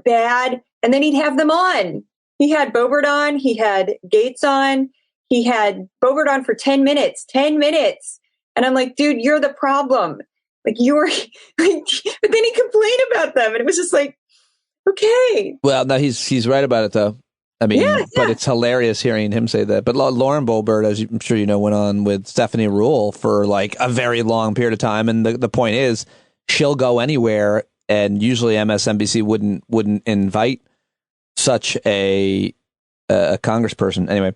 bad." And then he'd have them on. He had Bobert on. He had Gates on. He had Bobert on for 10 minutes. 10 minutes. And I'm like, dude, you're the problem. Like, you're... but then he complained about them. And it was just like, okay. Well, no, he's right about it, though. I mean, but it's hilarious hearing him say that. But Lauren Boebert, as I'm sure you know, went on with Stephanie Ruhle for like a very long period of time. And the point is, she'll go anywhere, and usually MSNBC wouldn't invite such a congressperson. Anyway,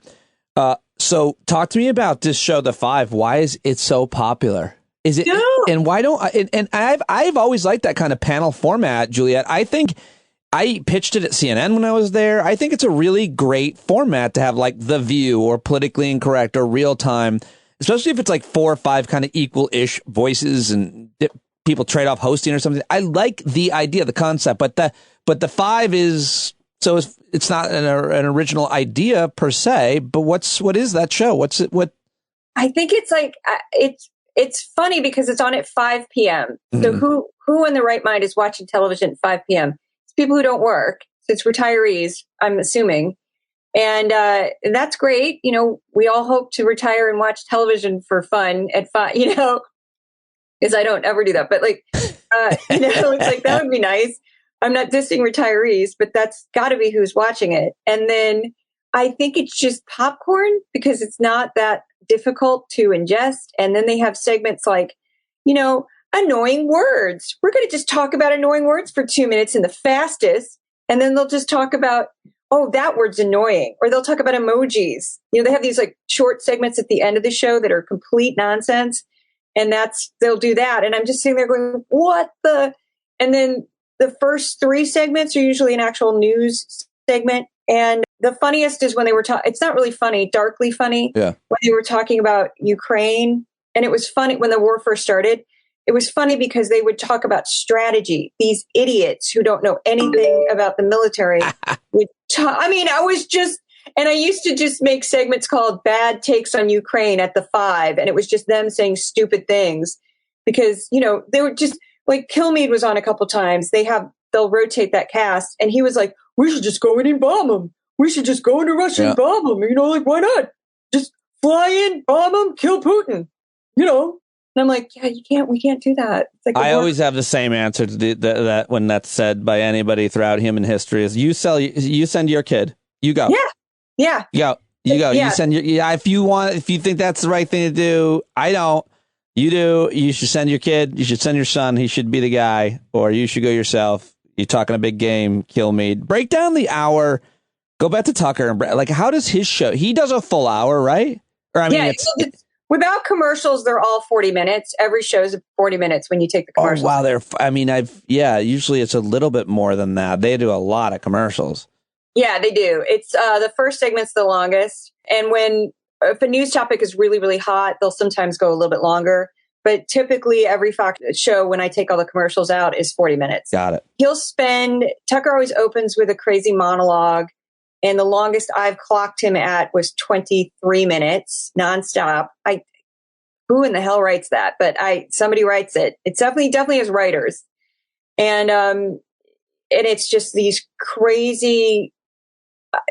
so talk to me about this show, The Five. Why is it so popular? Is it, and why don't I? And I've always liked that kind of panel format, Juliet. I think I pitched it at CNN when I was there. I think it's a really great format to have, like The View or Politically Incorrect or Real Time, especially if it's like 4 or 5 kind of equal-ish voices and people trade off hosting or something. I like the idea, the concept, but the Five is, so it's not an original idea per se. But what is that show? What? I think it's like it's funny because it's on at 5 p.m. Mm-hmm. So who in their right mind is watching television at 5 p.m.? People who don't work. So it's retirees, I'm assuming. And that's great. You know, we all hope to retire and watch television for fun at 5, you know, because I don't ever do that. But like, you know, it's like, that would be nice. I'm not dissing retirees, but that's got to be who's watching it. And then I think it's just popcorn because it's not that difficult to ingest. And then they have segments like, you know, annoying words. We're going to just talk about annoying words for 2 minutes in the fastest. And then they'll just talk about, oh, that word's annoying. Or they'll talk about emojis. You know, they have these like short segments at the end of the show that are complete nonsense. And they'll do that. And I'm just sitting there going, what the? And then the first 3 segments are usually an actual news segment. And the funniest is when they were talking, it's not really funny, darkly funny. Yeah. When they were talking about Ukraine. And it was funny when the war first started. It was funny because they would talk about strategy. These idiots who don't know anything about the military would talk. I mean, and I used to just make segments called Bad Takes on Ukraine at the 5. And it was just them saying stupid things because, you know, they were just like Kilmeade was on a couple times. They'll rotate that cast. And he was like, we should just go in and bomb them. We should just go into Russia and bomb them. You know, like, why not? Just fly in, bomb them, kill Putin, you know? And I'm like, yeah, we can't do that. It's like I always have the same answer to that when that's said by anybody throughout human history is you send your kid, you go. Yeah. You go. Yeah. You send if you think that's the right thing to do, I don't. You do. You should send your kid. You should send your son. He should be the guy, or you should go yourself. You're talking a big game. Kill me. Break down the hour. Go back to Tucker and like, how does his show? He does a full hour, right? Or I mean, it's without commercials. They're all 40 minutes. Every show is 40 minutes when you take the commercials. Oh wow, usually it's a little bit more than that. They do a lot of commercials. Yeah, they do. It's the first segment's the longest, and if a news topic is really, really hot, they'll sometimes go a little bit longer. But typically every Fox show, when I take all the commercials out, is 40 minutes. Got it. Tucker always opens with a crazy monologue. And the longest I've clocked him at was 23 minutes nonstop. Who in the hell writes that? But somebody writes it. It's definitely has writers. And it's just these crazy,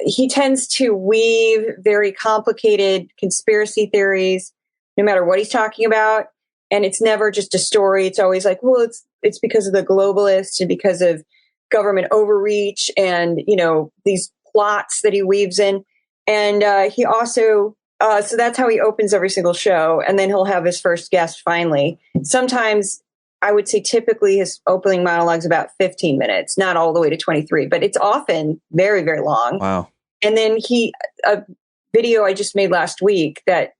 he tends to weave very complicated conspiracy theories, no matter what he's talking about. And it's never just a story. It's always like, well, it's because of the globalists and because of government overreach and, you know, these plots that he weaves in. And he also, so that's how he opens every single show. And then he'll have his first guest finally. Sometimes I would say typically his opening monologue's about 15 minutes, not all the way to 23, but it's often very, very long. Wow. And then a video I just made last week that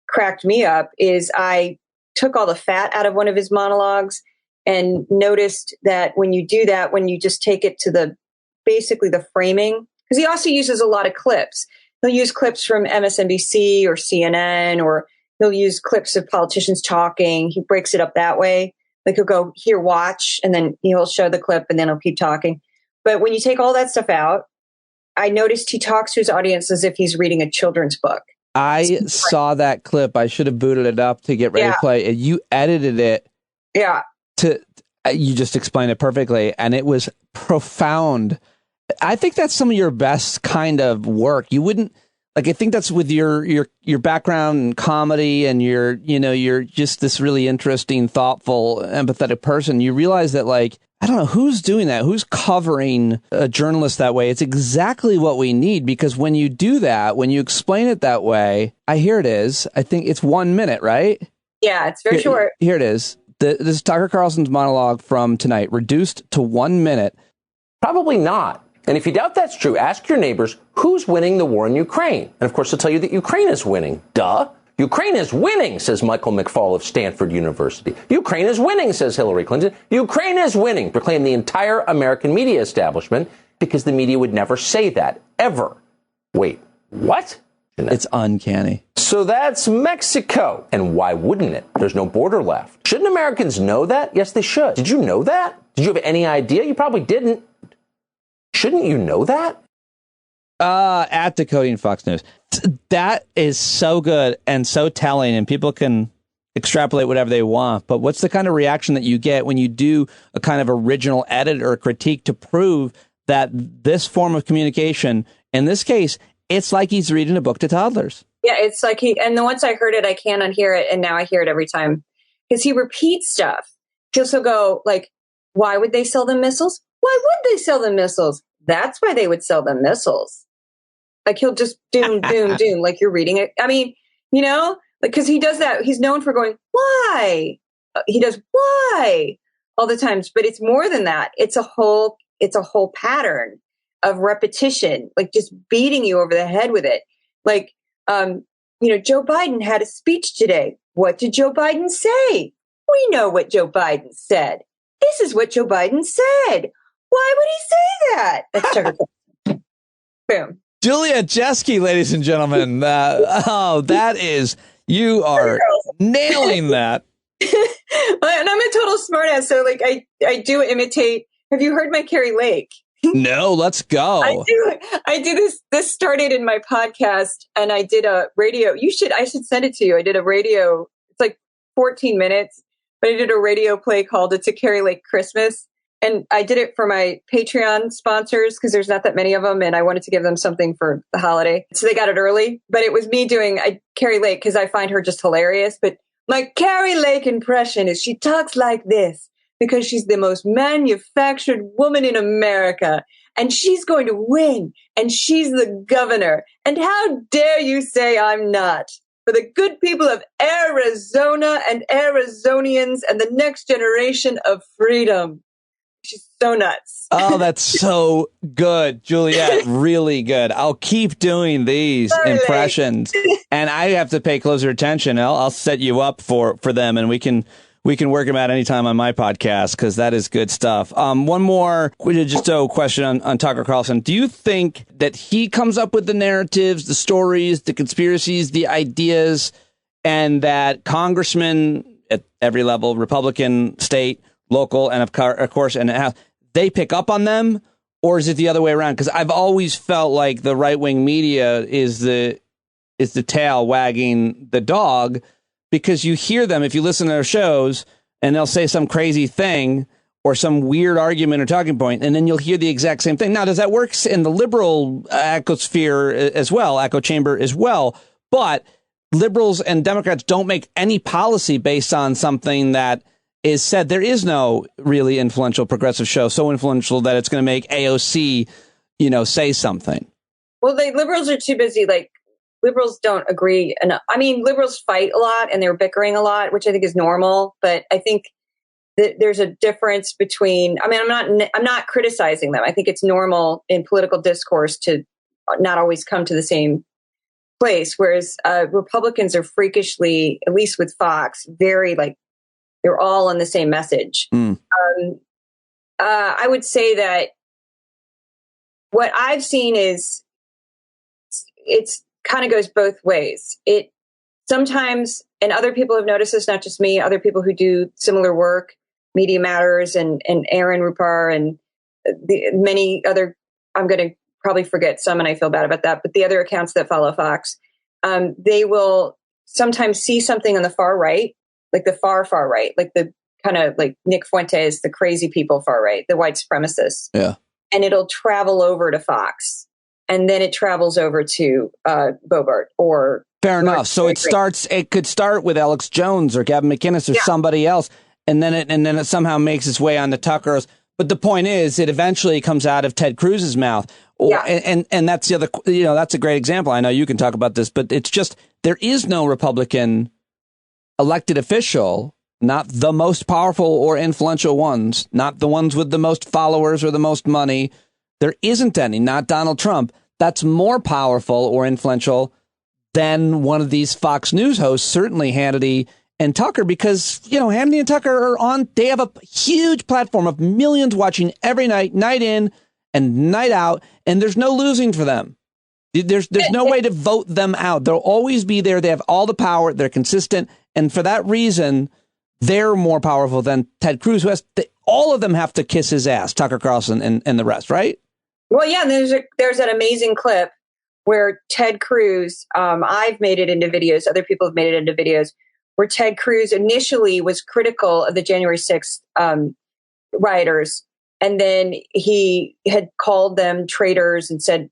cracked me up is I took all the fat out of one of his monologues and noticed that when you do that, when you just take it to basically the framing, because he also uses a lot of clips. He'll use clips from MSNBC or CNN, or he'll use clips of politicians talking. He breaks it up that way. Like he'll go, here, watch, and then he'll show the clip and then he'll keep talking. But when you take all that stuff out, I noticed he talks to his audience as if he's reading a children's book. I saw that clip. I should have booted it up to get ready to play. You edited it. Yeah. You just explained it perfectly, and it was profound. I think that's some of your best kind of work. You wouldn't I think that's with your background in comedy, and you're just this really interesting, thoughtful, empathetic person. You realize that I don't know who's doing that, who's covering a journalist that way. It's exactly what we need, because when you do that, when you explain it that way, here it is. I think it's 1 minute, right? Yeah, it's very short. Here it is. This is Tucker Carlson's monologue from tonight, reduced to 1 minute. Probably not. And if you doubt that's true, ask your neighbors who's winning the war in Ukraine. And of course, they'll tell you that Ukraine is winning. Duh. Ukraine is winning, says Michael McFaul of Stanford University. Ukraine is winning, says Hillary Clinton. Ukraine is winning, proclaimed the entire American media establishment, because the media would never say that, ever. Wait, what? It's uncanny. So that's Mexico. And why wouldn't it? There's no border left. Shouldn't Americans know that? Yes, they should. Did you know that? Did you have any idea? You probably didn't. Shouldn't you know that? At Decoding Fox News. That is so good and so telling, and people can extrapolate whatever they want. But what's the kind of reaction that you get when you do a kind of original edit or critique to prove that this form of communication, in this case, it's like he's reading a book to toddlers? Yeah, it's like and then once I heard it, I can't unhear it. And now I hear it every time, because he repeats stuff. He'll still go why would they sell them missiles? Why would they sell them missiles? That's why they would sell them missiles. He'll just doom, doom, doom, like you're reading it. I mean, because he does that. He's known for going, why? He does why all the times, but it's more than that. It's a whole pattern of repetition, just beating you over the head with it. Joe Biden had a speech today. What did Joe Biden say? We know what Joe Biden said. This is what Joe Biden said. Why would he say that? That's Tucker Carlson. Boom. Juliet Jeske, ladies and gentlemen. That is, you are nailing that. And I'm a total smartass, so I do imitate. Have you heard my Carrie Lake? No, let's go. I do this. This started in my podcast, and I did a radio. I should send it to you. I did a radio. It's 14 minutes, but I did a radio play called "It's a Carrie Lake Christmas." And I did it for my Patreon sponsors, because there's not that many of them, and I wanted to give them something for the holiday. So they got it early. But it was me doing Carrie Lake, because I find her just hilarious. But my Carrie Lake impression is she talks like this because she's the most manufactured woman in America. And she's going to win. And she's the governor. And how dare you say I'm not? For the good people of Arizona and Arizonians and the next generation of freedom. She's so nuts. Oh, that's so good, Juliet. Really good. I'll keep doing these impressions, and I have to pay closer attention. I'll set you up for them, and we can work them out anytime on my podcast, because that is good stuff. One more, just a question on Tucker Carlson. Do you think that he comes up with the narratives, the stories, the conspiracies, the ideas, and that congressmen at every level, Republican, state, local, and of course, and they pick up on them? Or is it the other way around? Because I've always felt like the right-wing media is the tail wagging the dog, because you hear them, if you listen to their shows, and they'll say some crazy thing or some weird argument or talking point, and then you'll hear the exact same thing. Now, does that work in the liberal ecosphere as well, echo chamber as well? But liberals and Democrats don't make any policy based on something that is said. There is no really influential progressive show so influential that it's going to make AOC, say something. Well, liberals are too busy. Liberals don't agree enough. I mean, liberals fight a lot and they're bickering a lot, which I think is normal. But I think there's a difference between, I mean, I'm not criticizing them. I think it's normal in political discourse to not always come to the same place. Whereas Republicans are freakishly, at least with Fox, very like, they're all on the same message. I would say that what I've seen is it's kind of goes both ways. It sometimes, and other people have noticed this, not just me, other people who do similar work, Media Matters and Aaron Rupar and the many other, I'm going to probably forget some and I feel bad about that, but the other accounts that follow Fox, they will sometimes see something on the far right, like the far right, like the kind of like Nick Fuentes, the crazy people far right, the white supremacists. Yeah. And it'll travel over to Fox. And then it travels over to Bobart or... Fair enough. So it could start with Alex Jones or Gavin McInnes or somebody else, and then it somehow makes its way onto Tucker's. But the point is, it eventually comes out of Ted Cruz's mouth. And that's the other, that's a great example. I know you can talk about this, but it's just, there is no Republican elected official, not the most powerful or influential ones, not the ones with the most followers or the most money. There isn't any, not Donald Trump, that's more powerful or influential than one of these Fox News hosts, certainly Hannity and Tucker, because, Hannity and Tucker they have a huge platform of millions watching every night, night in and night out, and there's no losing for them. There's no way to vote them out. They'll always be there. They have all the power. They're consistent. And for that reason, they're more powerful than Ted Cruz, who all of them have to kiss his ass, Tucker Carlson and the rest, right? Well, yeah, there's that amazing clip where Ted Cruz, I've made it into videos, other people have made it into videos, where Ted Cruz initially was critical of the January 6th rioters. And then he had called them traitors and said,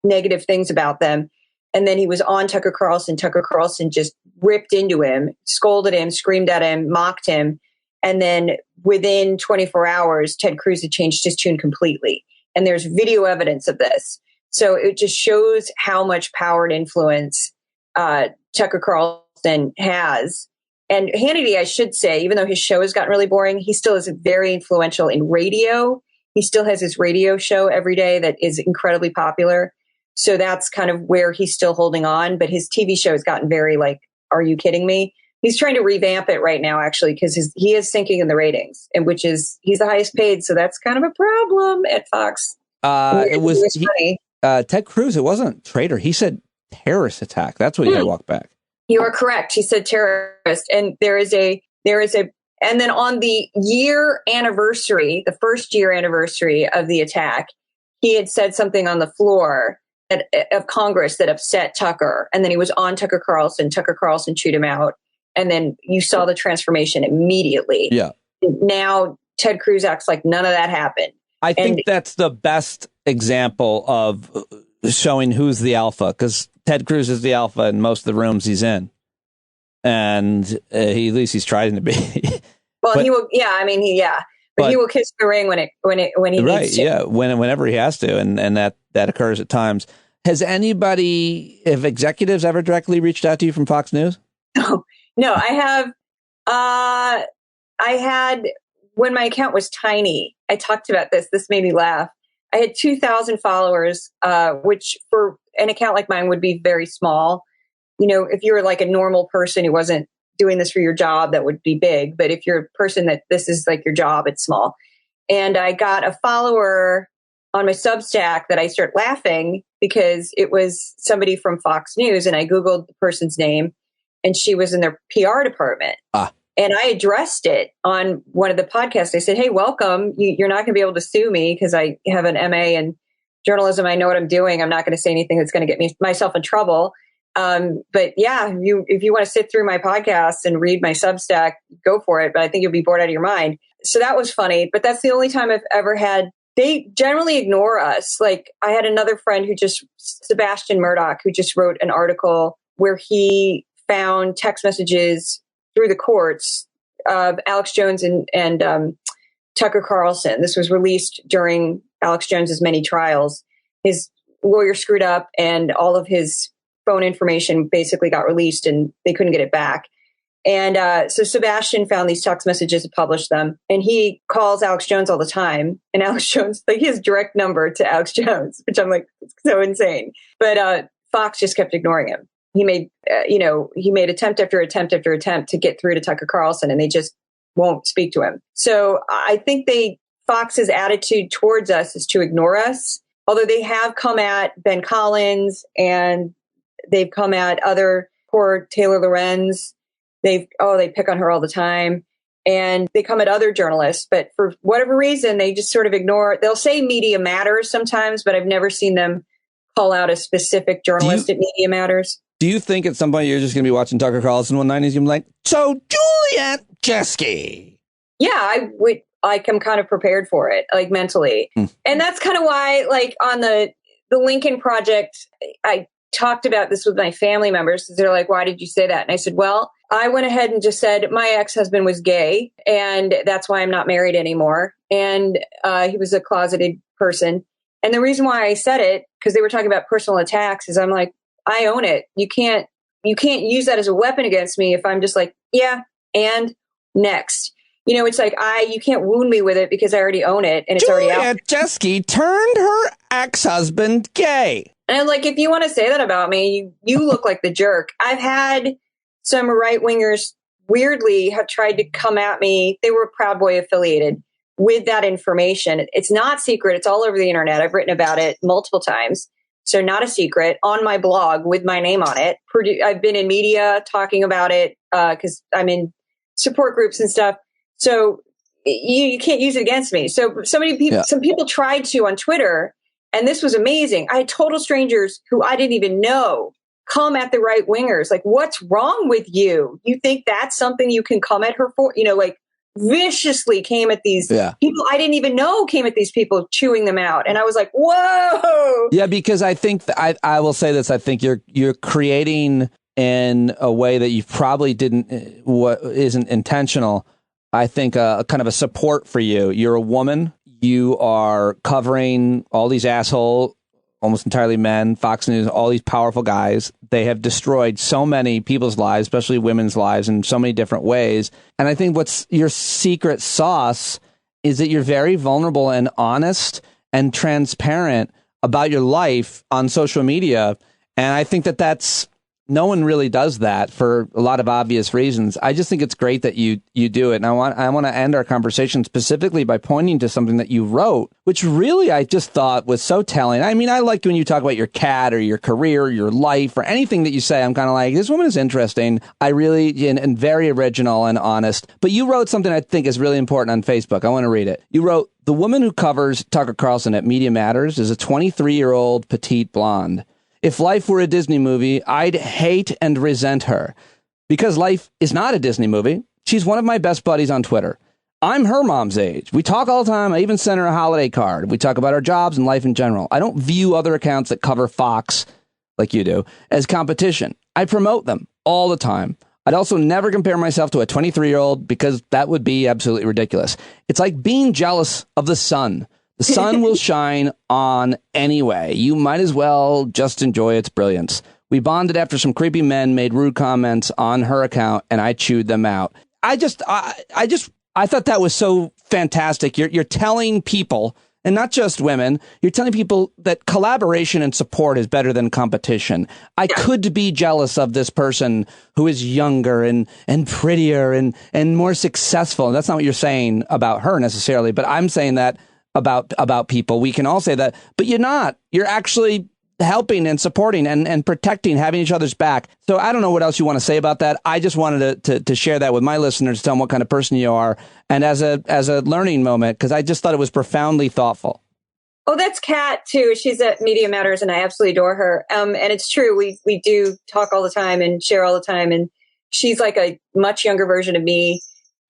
negative things about them. And then he was on Tucker Carlson. Tucker Carlson just ripped into him, scolded him, screamed at him, mocked him. And then within 24 hours, Ted Cruz had changed his tune completely. And there's video evidence of this. So it just shows how much power and influence Tucker Carlson has. And Hannity, I should say, even though his show has gotten really boring, he still is very influential in radio. He still has his radio show every day that is incredibly popular. So that's kind of where he's still holding on. But his TV show has gotten very like, are you kidding me? He's trying to revamp it right now, actually, because he is sinking in the ratings, and he's the highest paid. So that's kind of a problem at Fox. It was funny. Ted Cruz. It wasn't traitor. He said terrorist attack. That's what he had to walk back. You are correct. He said terrorist. And and then on the year anniversary, the first year anniversary of the attack, he had said something on the floor of Congress that upset Tucker. And then he was on Tucker Carlson. Tucker Carlson chewed him out. And then you saw the transformation immediately. Yeah. Now Ted Cruz acts like none of that happened. I think that's the best example of showing who's the alpha, because Ted Cruz is the alpha in most of the rooms he's in. And at least he's trying to be. Well, he will. Yeah. I mean, but he will kiss the ring when he needs to. Yeah. Whenever he has to. And that occurs at times. Have executives ever directly reached out to you from Fox News? No, I have. I had, when my account was tiny, I talked about this. This made me laugh. I had 2,000 followers, which for an account like mine would be very small. If you were like a normal person who wasn't doing this for your job, that would be big. But if you're a person that this is like your job, it's small. And I got a follower on my Substack that I start laughing because it was somebody from Fox News, and I Googled the person's name, and she was in their PR department. And I addressed it on one of the podcasts. I said, hey, welcome. You're not going to be able to sue me because I have an MA in journalism. I know what I'm doing. I'm not going to say anything that's going to get myself in trouble. But yeah, if you want to sit through my podcast and read my Substack, go for it. But I think you'll be bored out of your mind. So that was funny. But that's the only time I've ever had. They generally ignore us. Like I had another friend Sebastian Murdoch, who just wrote an article where he found text messages through the courts of Alex Jones and Tucker Carlson. This was released during Alex Jones's many trials. His lawyer screwed up, and all of his phone information basically got released, and they couldn't get it back. And so Sebastian found these text messages and published them. And he calls Alex Jones all the time. And Alex Jones, like, he has direct number to Alex Jones, which I'm like, it's so insane. But Fox just kept ignoring him. He made, he made attempt after attempt after attempt to get through to Tucker Carlson, and they just won't speak to him. So I think Fox's attitude towards us is to ignore us. Although they have come at Ben Collins and they've come at other poor Taylor Lorenz. They pick on her all the time. And they come at other journalists. But for whatever reason, they just sort of ignore. They'll say media matters sometimes, but I've never seen them call out a specific journalist at Media Matters. Do you think at some point you're just going to be watching Tucker Carlson one night and he's going to be like, so Juliet Jeske? Yeah, I would. Like, I'm kind of prepared for it, like, mentally. And that's kind of why, like, on the Lincoln Project, I talked about this with my family members. They're like, why did you say that? And I said, well, I went ahead and just said my ex-husband was gay, and that's why I'm not married anymore. And he was a closeted person. And the reason why I said it, because they were talking about personal attacks, is I'm like, I own it. You can't use that as a weapon against me if I'm just like, yeah, and next. It's like, you can't wound me with it because I already own it and it's already out. Juliet Jeske turned her ex-husband gay. And I'm like, if you want to say that about me, you look like the jerk. I've had some right-wingers weirdly have tried to come at me. They were Proud Boy affiliated with that information. It's not secret. It's all over the internet. I've written about it multiple times. So not a secret, on my blog with my name on it. I've been in media talking about it because I'm in support groups and stuff. So you can't use it against me. So some people tried to on Twitter, and this was amazing. I had total strangers who I didn't even know come at the right wingers. Like, what's wrong with you? You think that's something you can come at her for? Like, viciously came at these people I didn't even know came at these people, chewing them out. And I was like, whoa. Yeah, because I think I will say this. I think you're creating in a way that you probably isn't intentional. I think a kind of a support for you. You're a woman. You are covering all these asshole, almost entirely men, Fox News, all these powerful guys. They have destroyed so many people's lives, especially women's lives, in so many different ways. And I think what's your secret sauce is that you're very vulnerable and honest and transparent about your life on social media. And I think that's no one really does that for a lot of obvious reasons. I just think it's great that you do it. And I want to end our conversation specifically by pointing to something that you wrote, which really I just thought was so telling. I mean, I like when you talk about your cat or your career, your life, or anything that you say. I'm kind of like, this woman is interesting. I really, and very original and honest. But you wrote something I think is really important on Facebook. I want to read it. You wrote, the woman who covers Tucker Carlson at Media Matters is a 23-year-old petite blonde. If life were a Disney movie, I'd hate and resent her. Because life is not a Disney movie. She's one of my best buddies on Twitter. I'm her mom's age. We talk all the time. I even sent her a holiday card. We talk about our jobs and life in general. I don't view other accounts that cover Fox, like you do, as competition. I promote them all the time. I'd also never compare myself to a 23-year-old because that would be absolutely ridiculous. It's like being jealous of the sun. The sun will shine on anyway. You might as well just enjoy its brilliance. We bonded after some creepy men made rude comments on her account, and I chewed them out. I thought that was so fantastic. You're telling people, and not just women, you're telling people that collaboration and support is better than competition. I could be jealous of this person who is younger and prettier and more successful. And that's not what you're saying about her necessarily, but I'm saying that about people. We can all say that, but you're not. You're actually helping and supporting and protecting, having each other's back. So I don't know what else you want to say about that. I just wanted to share that with my listeners, tell them what kind of person you are, and as a learning moment, because I just thought it was profoundly thoughtful. Oh, that's Kat too. She's at Media Matters, and I absolutely adore her. And it's true. We do talk all the time and share all the time. And she's like a much younger version of me.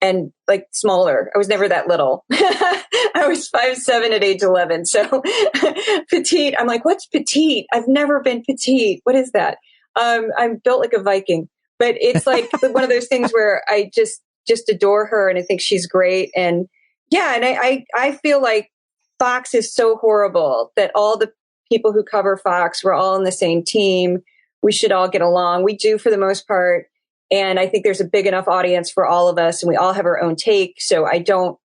And like smaller. I was never that little. I was 5'7" at age 11. So petite. I'm like, what's petite? I've never been petite. What is that? I'm built like a Viking. But it's like one of those things where I just adore her, and I think she's great. And yeah, and I feel like Fox is so horrible that all the people who cover Fox, we're all on the same team. We should all get along. We do for the most part. And I think there's a big enough audience for all of us, and we all have our own take. So I don't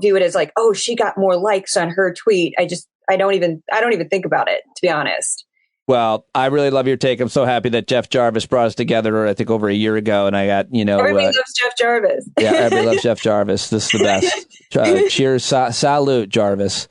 view it as like, oh, she got more likes on her tweet. I don't even think about it, to be honest. Well, I really love your take. I'm so happy that Jeff Jarvis brought us together, I think, over a year ago. And I got, everybody loves Jeff Jarvis. Yeah, everybody loves Jeff Jarvis. This is the best. Cheers. Salute, Jarvis.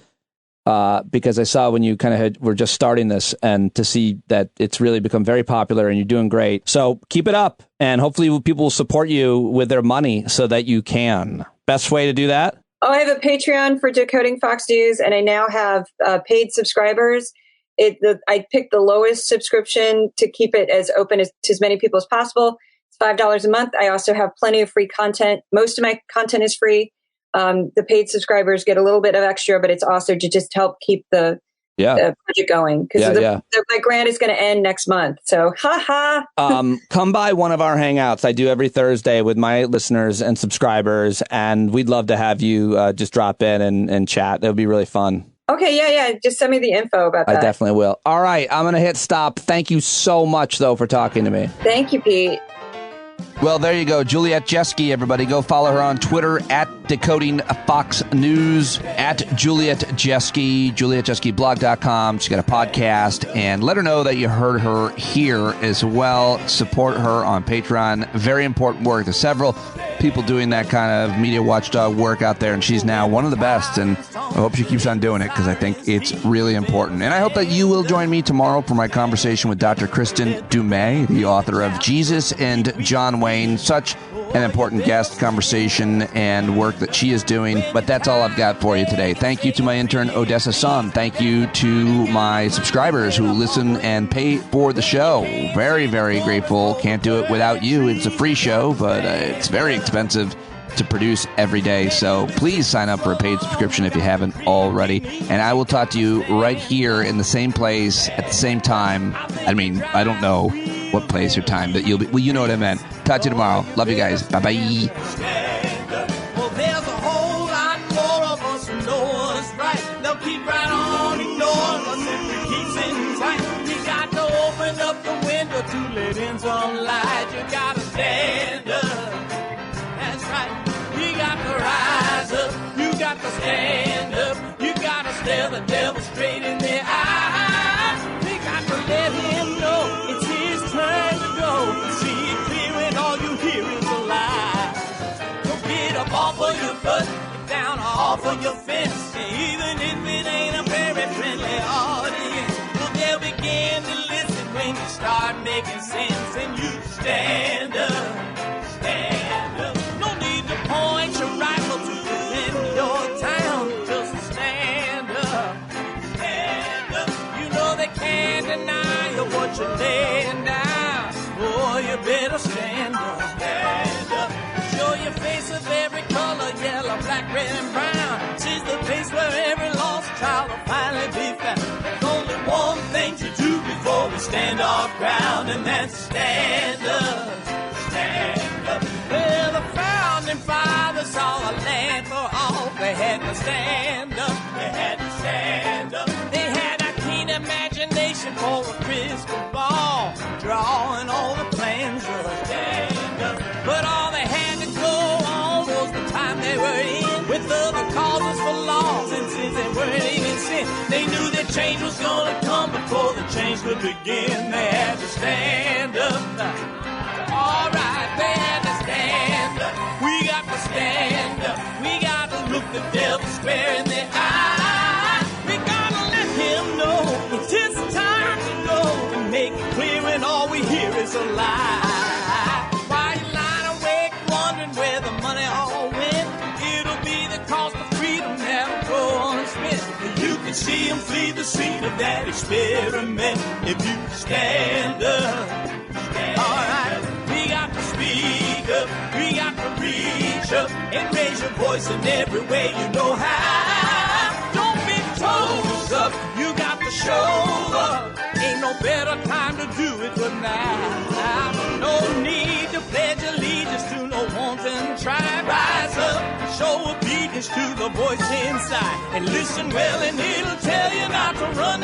Because I saw when you kind of were just starting this, and to see that it's really become very popular and you're doing great. So keep it up. And hopefully people will support you with their money so that you can. Best way to do that? Oh, I have a Patreon for Decoding Fox News, and I now have paid subscribers. I picked the lowest subscription to keep it as open to as many people as possible. It's $5 a month. I also have plenty of free content. Most of my content is free. The paid subscribers get a little bit of extra, but it's also to just help keep the project going. Because my grant is going to end next month. So, come by one of our hangouts. I do every Thursday with my listeners and subscribers, and we'd love to have you just drop in and chat. It would be really fun. Okay, yeah. Just send me the info about that. I definitely will. All right, I'm going to hit stop. Thank you so much, though, for talking to me. Thank you, Pete. Well, there you go. Juliet Jeske, everybody. Go follow her on Twitter at Decoding Fox News, at Juliet Jeske, JulietJeskeBlog.com. She's got a podcast, and let her know that you heard her here as well. Support her on Patreon. Very important work. There's several people doing that kind of media watchdog work out there, and she's now one of the best, and I hope she keeps on doing it because I think it's really important. And I hope that you will join me tomorrow for my conversation with Dr. Kristen Dumais, the author of Jesus and John Wayne. Such an important guest conversation and work that she is doing. But that's all I've got for you today. Thank you to my intern, Odessa Sun. Thank you to my subscribers who listen and pay for the show. Very, very grateful. Can't do it without you. It's a free show, but it's very expensive to produce every day. So please sign up for a paid subscription if you haven't already. And I will talk to you right here in the same place at the same time. I mean, I don't know what place or time that you'll be. Well, you know what I meant. Talk to you tomorrow. Love you guys. Bye-bye. Well, there's a whole lot more of us who know us right. They'll keep right on ignoring us if we keep sitting tight. You got to open up the window to let in some light. You got to stand up. That's right. You got to rise up. You got to stand up. You got to stare the devil straight in the eye. We got to let him know it's his turn to go. See it clear when all you hear is a lie. So get up off of your butt, get down off of your fence. Even if it ain't a very friendly audience, well, they'll begin to listen when you start making sense. And you stand up, stand up. No need to point your rifle to defend your town. Just stand up, stand up. You know they can't deny you what you're laying down. Boy, you better stand up, stand up. Show your face of every color, yellow, black, red, and brown. This is the place where every lost child will finally be found. There's only one thing to do before we stand our ground, and that's stand up, stand up. Well, the founding fathers saw a land for all. They had to stand up, they had to stand up. They had a keen imagination for a crystal ball, drawing all the plans of stand up. But all they had to go on was the time they were in, with other causes for laws, and since they weren't even sin, they knew that change was gonna come before the change could begin. They had to stand up. All right, they had to stand up. We got to stand up. We got to look the devil square in the eye. We gotta let him know it's his time to go, and make it clear when all we hear is a lie. While you lying awake wondering where the money all went, it'll be the cost of freedom that'll go unspent. You can see him flee the scene of that experiment if you stand up. All right, we got to speak up, we got to reach up, and raise your voice in every way you know how. Don't be toes up, you got to show up. Ain't no better time to do it but now. No need to pledge allegiance to no wanton tribe. Rise up and show obedience to the voice inside, and listen well and it'll tell you not to run